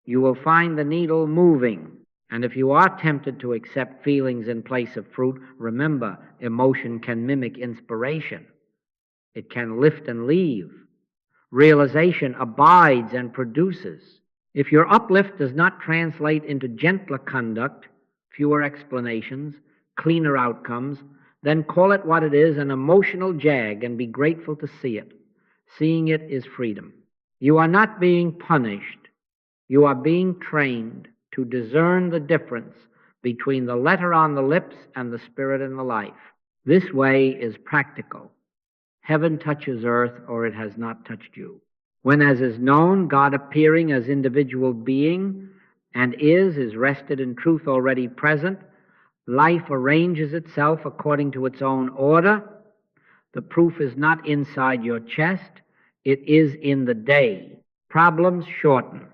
You will find the needle moving. And if you are tempted to accept feelings in place of fruit, remember, emotion can mimic inspiration. It can lift and leave. Realization abides and produces. If your uplift does not translate into gentler conduct, fewer explanations, cleaner outcomes, then call it what it is, an emotional jag, and be grateful to see it. Seeing it is freedom. You are not being punished. You are being trained to discern the difference between the letter on the lips and the spirit in the life. This way is practical. Heaven touches earth, or it has not touched you. When, as is known, God appearing as individual being and is rested in truth already present, life arranges itself according to its own order. The proof is not inside your chest, it is in the day. Problems shorten.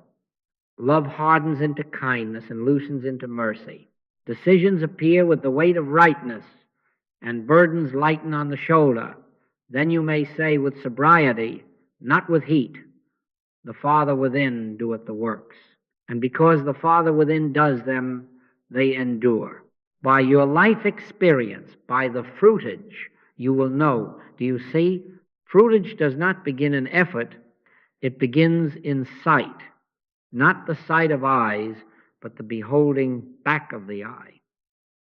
Love hardens into kindness and loosens into mercy. Decisions appear with the weight of rightness, and burdens lighten on the shoulder. Then you may say with sobriety, not with heat, the Father within doeth the works. And because the Father within does them, they endure. By your life experience, by the fruitage, you will know. Do you see? Fruitage does not begin in effort, it begins in sight. Not the sight of eyes, but the beholding back of the eye.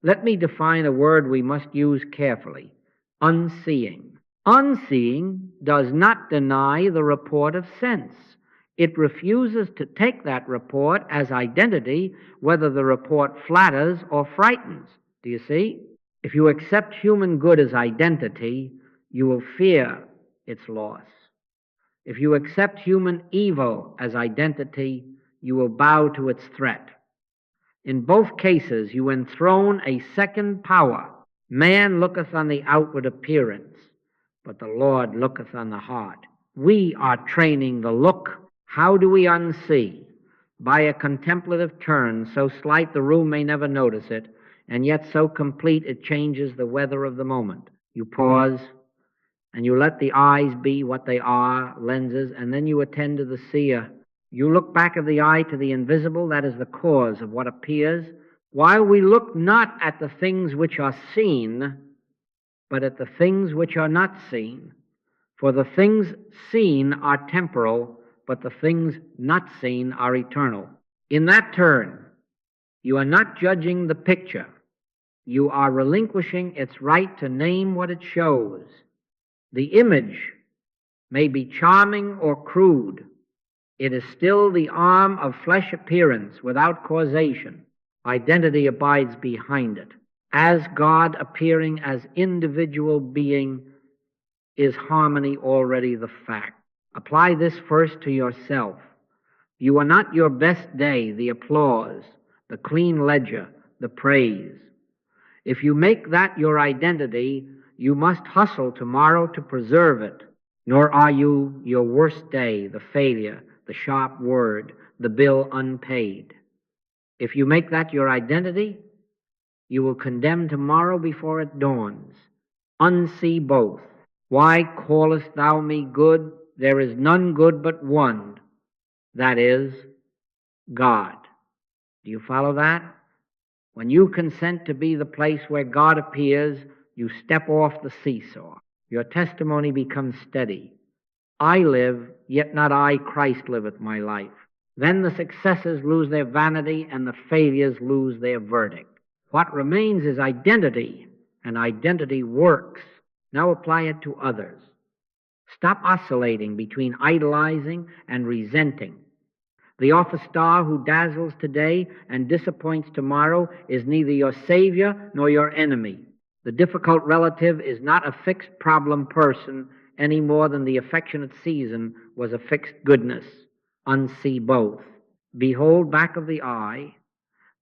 Let me define a word we must use carefully: unseeing. Unseeing does not deny the report of sense. It refuses to take that report as identity, whether the report flatters or frightens. Do you see? If you accept human good as identity, you will fear its loss. If you accept human evil as identity, you will bow to its threat. In both cases, you enthrone a second power. Man looketh on the outward appearance. but the Lord looketh on the heart. We are training the look. How do we unsee? By a contemplative turn, so slight the room may never notice it, and yet so complete it changes the weather of the moment. You pause, and you let the eyes be what they are, lenses, and then you attend to the seer. You look back of the eye to the invisible, that is the cause of what appears, while we look not at the things which are seen, but at the things which are not seen. For the things seen are temporal, but the things not seen are eternal. In that turn, you are not judging the picture. You are relinquishing its right to name what it shows. The image may be charming or crude. It is still the arm of flesh appearance without causation. Identity abides behind it. As God appearing as individual being is harmony already the fact. Apply this first to yourself. You are not your best day, the applause, the clean ledger, the praise. If you make that your identity, you must hustle tomorrow to preserve it. Nor are you your worst day, the failure, the sharp word, the bill unpaid. If you make that your identity, you will condemn tomorrow before it dawns. Unsee both. Why callest thou me good? There is none good but one, that is, God. Do you follow that? When you consent to be the place where God appears, you step off the seesaw. Your testimony becomes steady. I live, yet not I, Christ liveth my life. Then the successes lose their vanity and the failures lose their verdict. What remains is identity, and identity works. Now apply it to others. Stop oscillating between idolizing and resenting. The office star who dazzles today and disappoints tomorrow is neither your savior nor your enemy. The difficult relative is not a fixed problem person any more than the affectionate season was a fixed goodness. Unsee both. Behold back of the eye.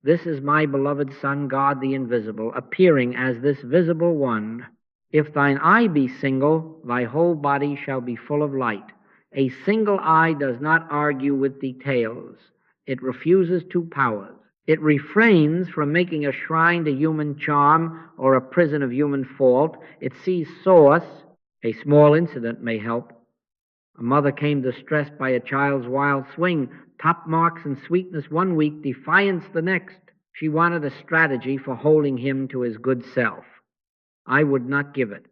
This is my beloved Son, God the invisible, appearing as this visible one. If thine eye be single, thy whole body shall be full of light. A single eye does not argue with details. It refuses two powers. It refrains from making a shrine to human charm or a prison of human fault. It sees source. A small incident may help. A mother came distressed by a child's wild swing, top marks and sweetness one week, defiance the next. She wanted a strategy for holding him to his good self. I would not give it.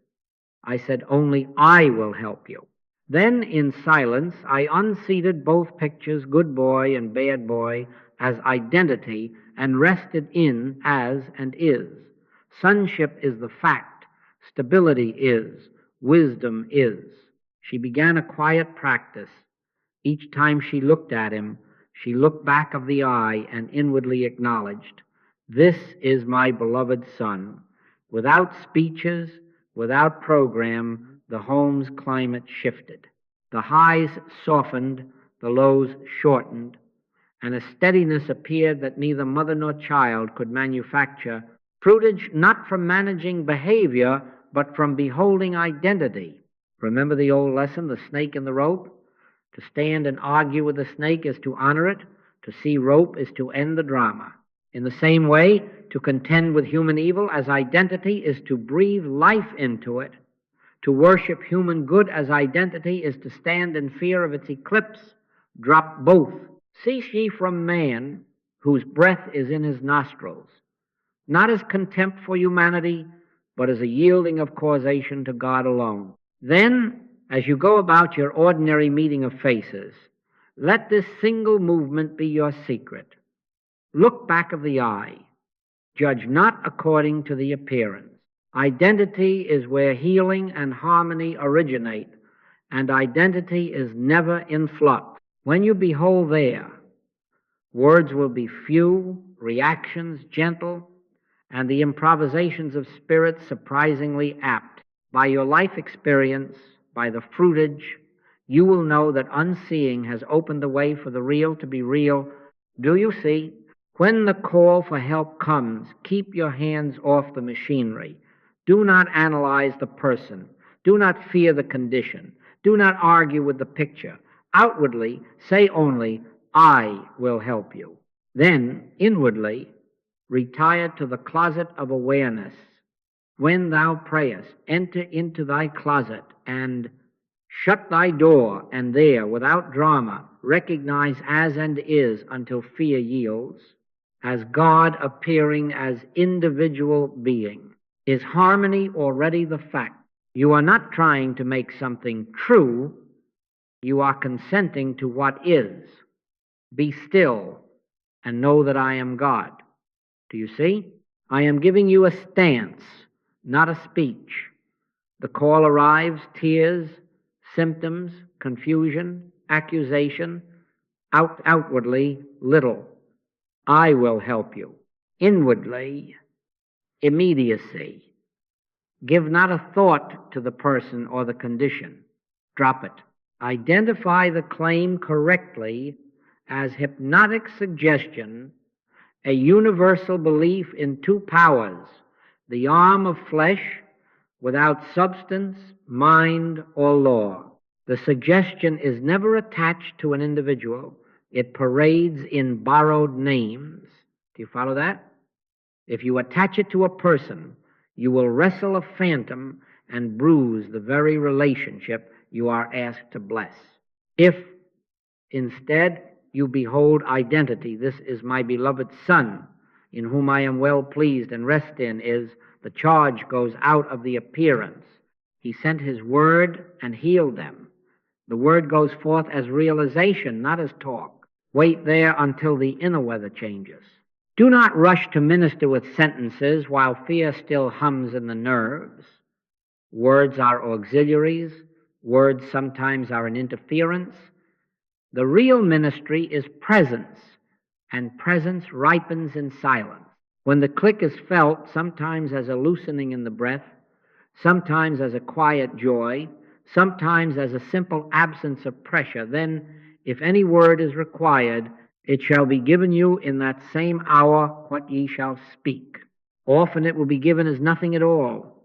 I said, only I will help you. Then, in silence, I unseated both pictures, good boy and bad boy, as identity, and rested in as and is. Sonship is the fact. Stability is. Wisdom is. She began a quiet practice. Each time she looked at him, she looked back of the eye and inwardly acknowledged, this is my beloved Son. Without speeches, without program, the home's climate shifted. The highs softened, the lows shortened, and a steadiness appeared that neither mother nor child could manufacture. Fruitage not from managing behavior, but from beholding identity. Remember the old lesson, the snake and the rope? To stand and argue with the snake is to honor it. To see rope is to end the drama. In the same way, to contend with human evil as identity is to breathe life into it. To worship human good as identity is to stand in fear of its eclipse. Drop both. Cease ye from man, whose breath is in his nostrils, not as contempt for humanity, but as a yielding of causation to God alone. Then, as you go about your ordinary meeting of faces, let this single movement be your secret. Look back of the eye. Judge not according to the appearance. Identity is where healing and harmony originate, and identity is never in flux. When you behold there, words will be few, reactions gentle, and the improvisations of spirit surprisingly apt. By your life experience, by the fruitage, you will know that unseeing has opened the way for the real to be real. Do you see? When the call for help comes, keep your hands off the machinery. Do not analyze the person. Do not fear the condition. Do not argue with the picture. Outwardly, say only, I will help you. Then, inwardly, retire to the closet of awareness. When thou prayest, enter into thy closet and shut thy door, and there, without drama, recognize as and is until fear yields, as God appearing as individual being. Is harmony already the fact? You are not trying to make something true, you are consenting to what is. Be still and know that I am God. Do you see? I am giving you a stance, not a speech. The call arrives, tears, symptoms, confusion, accusation, outwardly, little. I will help you. Inwardly, immediacy. Give not a thought to the person or the condition. Drop it. Identify the claim correctly as hypnotic suggestion, a universal belief in two powers, the arm of flesh without substance, mind, or law. The suggestion is never attached to an individual. It parades in borrowed names. Do you follow that? If you attach it to a person, you will wrestle a phantom and bruise the very relationship you are asked to bless. If, instead, you behold identity, this is my beloved Son, in whom I am well pleased and rest in, is the charge goes out of the appearance. He sent his word and healed them. The word goes forth as realization, not as talk. Wait there until the inner weather changes. Do not rush to minister with sentences while fear still hums in the nerves. Words are auxiliaries. Words sometimes are an interference. The real ministry is presence, and presence ripens in silence. When the click is felt, sometimes as a loosening in the breath, sometimes as a quiet joy, sometimes as a simple absence of pressure, then, if any word is required, it shall be given you in that same hour what ye shall speak. Often it will be given as nothing at all,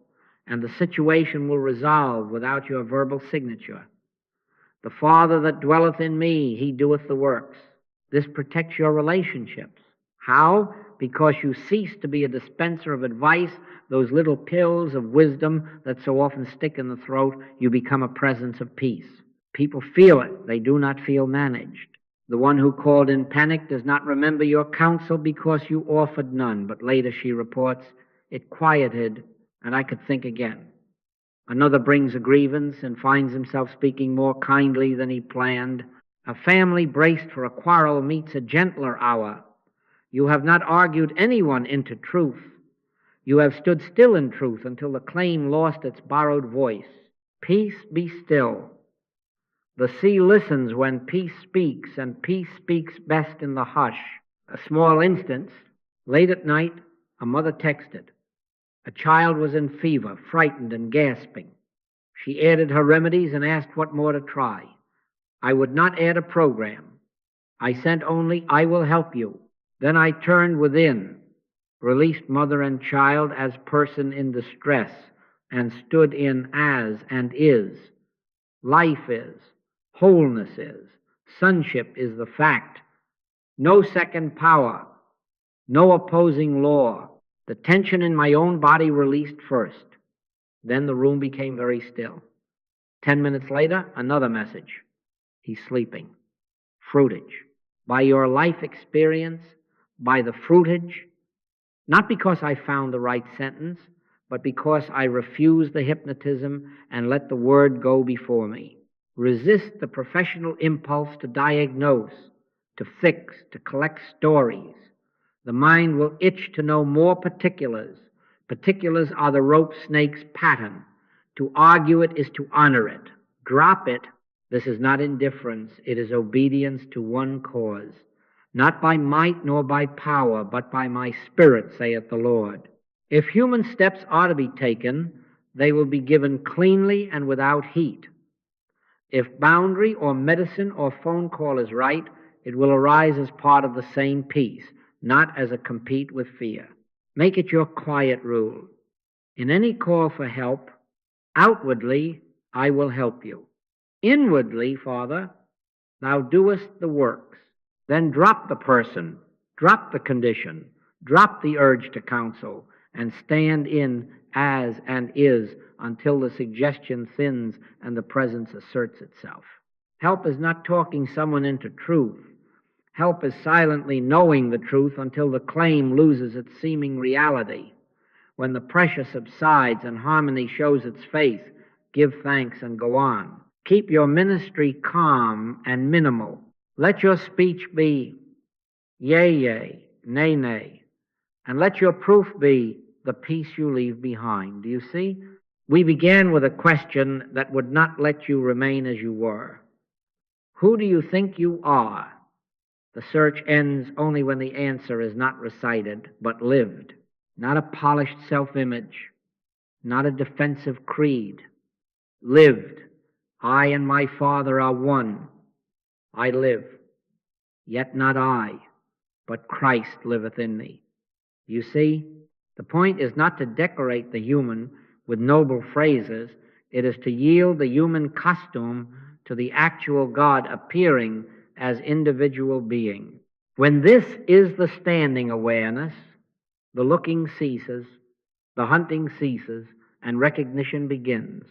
and the situation will resolve without your verbal signature. The Father that dwelleth in me, he doeth the works. This protects your relationships. How? Because you cease to be a dispenser of advice, those little pills of wisdom that so often stick in the throat. You become a presence of peace. People feel it. They do not feel managed. The one who called in panic does not remember your counsel because you offered none. But later, she reports, it quieted, and I could think again. Another brings a grievance and finds himself speaking more kindly than he planned. A family braced for a quarrel meets a gentler hour. You have not argued anyone into truth. You have stood still in truth until the claim lost its borrowed voice. Peace, be still. The sea listens when peace speaks, and peace speaks best in the hush. A small instance. Late at night, a mother texted. A child was in fever, frightened and gasping. She added her remedies and asked what more to try. I would not add a program. I sent only, I will help you. Then I turned within, released mother and child as person in distress, and stood in as and is. Life is, wholeness is, sonship is the fact. No second power, no opposing law. The tension in my own body released first. Then the room became very still. 10 minutes later, another message. He's sleeping. Fruitage. By your life experience, by the fruitage, not because I found the right sentence, but because I refused the hypnotism and let the word go before me. Resist the professional impulse to diagnose, to fix, to collect stories. The mind will itch to know more particulars. Particulars are the rope snake's pattern. To argue it is to honor it. Drop it. This is not indifference. It is obedience to one cause. Not by might nor by power, but by my spirit, saith the Lord. If human steps are to be taken, they will be given cleanly and without heat. If boundary or medicine or phone call is right, it will arise as part of the same peace, not as a compete with fear. Make it your quiet rule. In any call for help, Outwardly, I will help you. Inwardly, Father, thou doest the works. Then drop the person, drop the condition, drop the urge to counsel, and stand in as and is until the suggestion thins and the presence asserts itself. Help is not talking someone into truth. Help is silently knowing the truth until the claim loses its seeming reality. When the pressure subsides and harmony shows its face, give thanks and go on. Keep your ministry calm and minimal. Let your speech be yea, yea, nay, nay, and let your proof be the peace you leave behind. Do you see? We began with a question that would not let you remain as you were. Who do you think you are? The search ends only when the answer is not recited, but lived. Not a polished self-image, not a defensive creed. Lived. I and my Father are one. I live. Yet not I, but Christ liveth in me. You see, the point is not to decorate the human with noble phrases. It is to yield the human costume to the actual God appearing as individual being. When this is the standing awareness, the looking ceases, the hunting ceases, and recognition begins.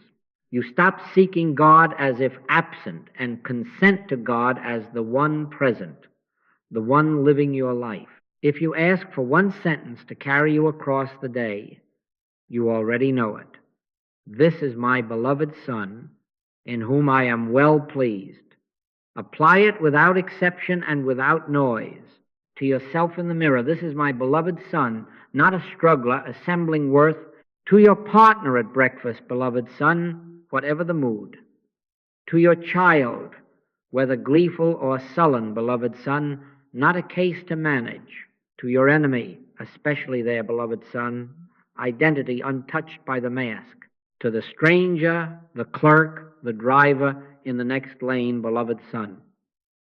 You stop seeking God as if absent and consent to God as the one present, the one living your life. If you ask for one sentence to carry you across the day, you already know it. This is my beloved Son, in whom I am well pleased. Apply it without exception and without noise. To yourself in the mirror, this is my beloved Son, not a struggler assembling worth. To your partner at breakfast, beloved Son, whatever the mood. To your child, whether gleeful or sullen, beloved Son, not a case to manage. To your enemy, especially there, beloved Son, identity untouched by the mask. To the stranger, the clerk, the driver in the next lane, beloved Son.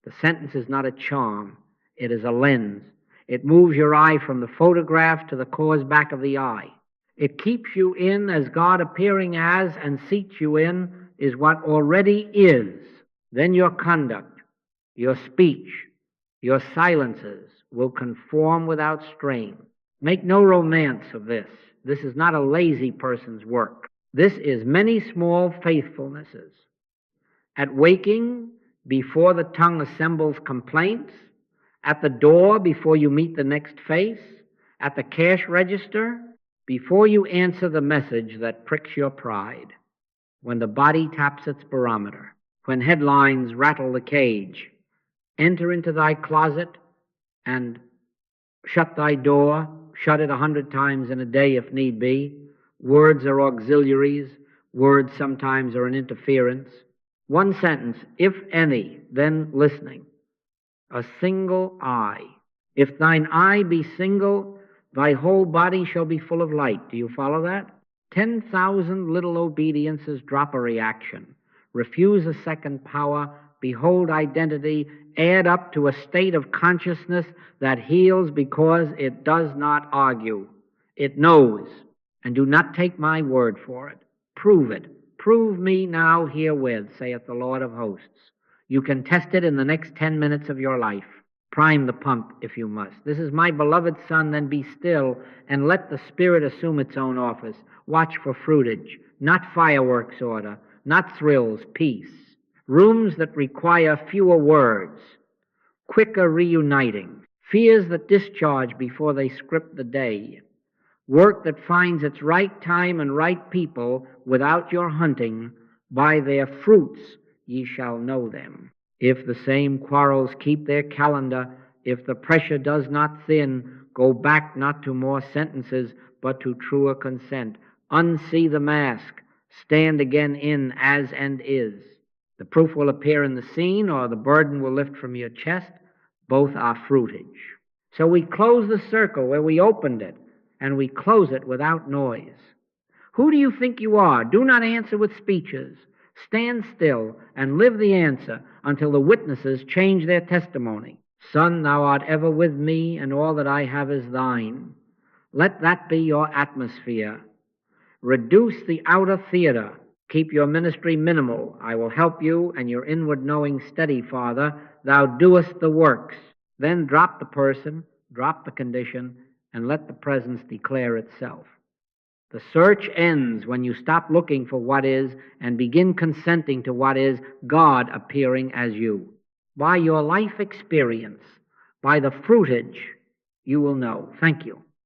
The sentence is not a charm. It is a lens. It moves your eye from the photograph to the cause back of the eye. It keeps you in as God appearing as and seats you in is what already is. Then your conduct, your speech, your silences will conform without strain. Make no romance of this. This is not a lazy person's work. This is many small faithfulnesses. At waking, before the tongue assembles complaints, at the door before you meet the next face, at the cash register, before you answer the message that pricks your pride, when the body taps its barometer, when headlines rattle the cage, enter into thy closet and shut thy door, shut it 100 times in a day if need be. Words are auxiliaries. Words sometimes are an interference. One sentence, if any, then listening. A single eye. If thine eye be single, thy whole body shall be full of light. Do you follow that? 10,000 little obediences drop a reaction. Refuse a second power. Behold identity. Add up to a state of consciousness that heals because it does not argue. It knows. And do not take my word for it. Prove it. Prove me now herewith, saith the Lord of hosts. You can test it in the next 10 minutes of your life. Prime the pump if you must. This is my beloved Son, then be still and let the Spirit assume its own office. Watch for fruitage, not fireworks order, not thrills, peace. Rooms that require fewer words, quicker reuniting, fears that discharge before they script the day. Work that finds its right time and right people without your hunting. By their fruits ye shall know them. If the same quarrels keep their calendar, if the pressure does not thin, go back not to more sentences, but to truer consent. Unsee the mask, stand again in as and is. The proof will appear in the scene, or the burden will lift from your chest. Both are fruitage. So we close the circle where we opened it, and we close it without noise. Who do you think you are? Do not answer with speeches. Stand still and live the answer until the witnesses change their testimony. Son, thou art ever with me, and all that I have is thine. Let that be your atmosphere. Reduce the outer theater. Keep your ministry minimal. I will help you, and your inward knowing steady, Father. Thou doest the works. Then drop the person, drop the condition, and let the presence declare itself. The search ends when you stop looking for what is and begin consenting to what is God appearing as you. By your life experience, by the fruitage, you will know. Thank you.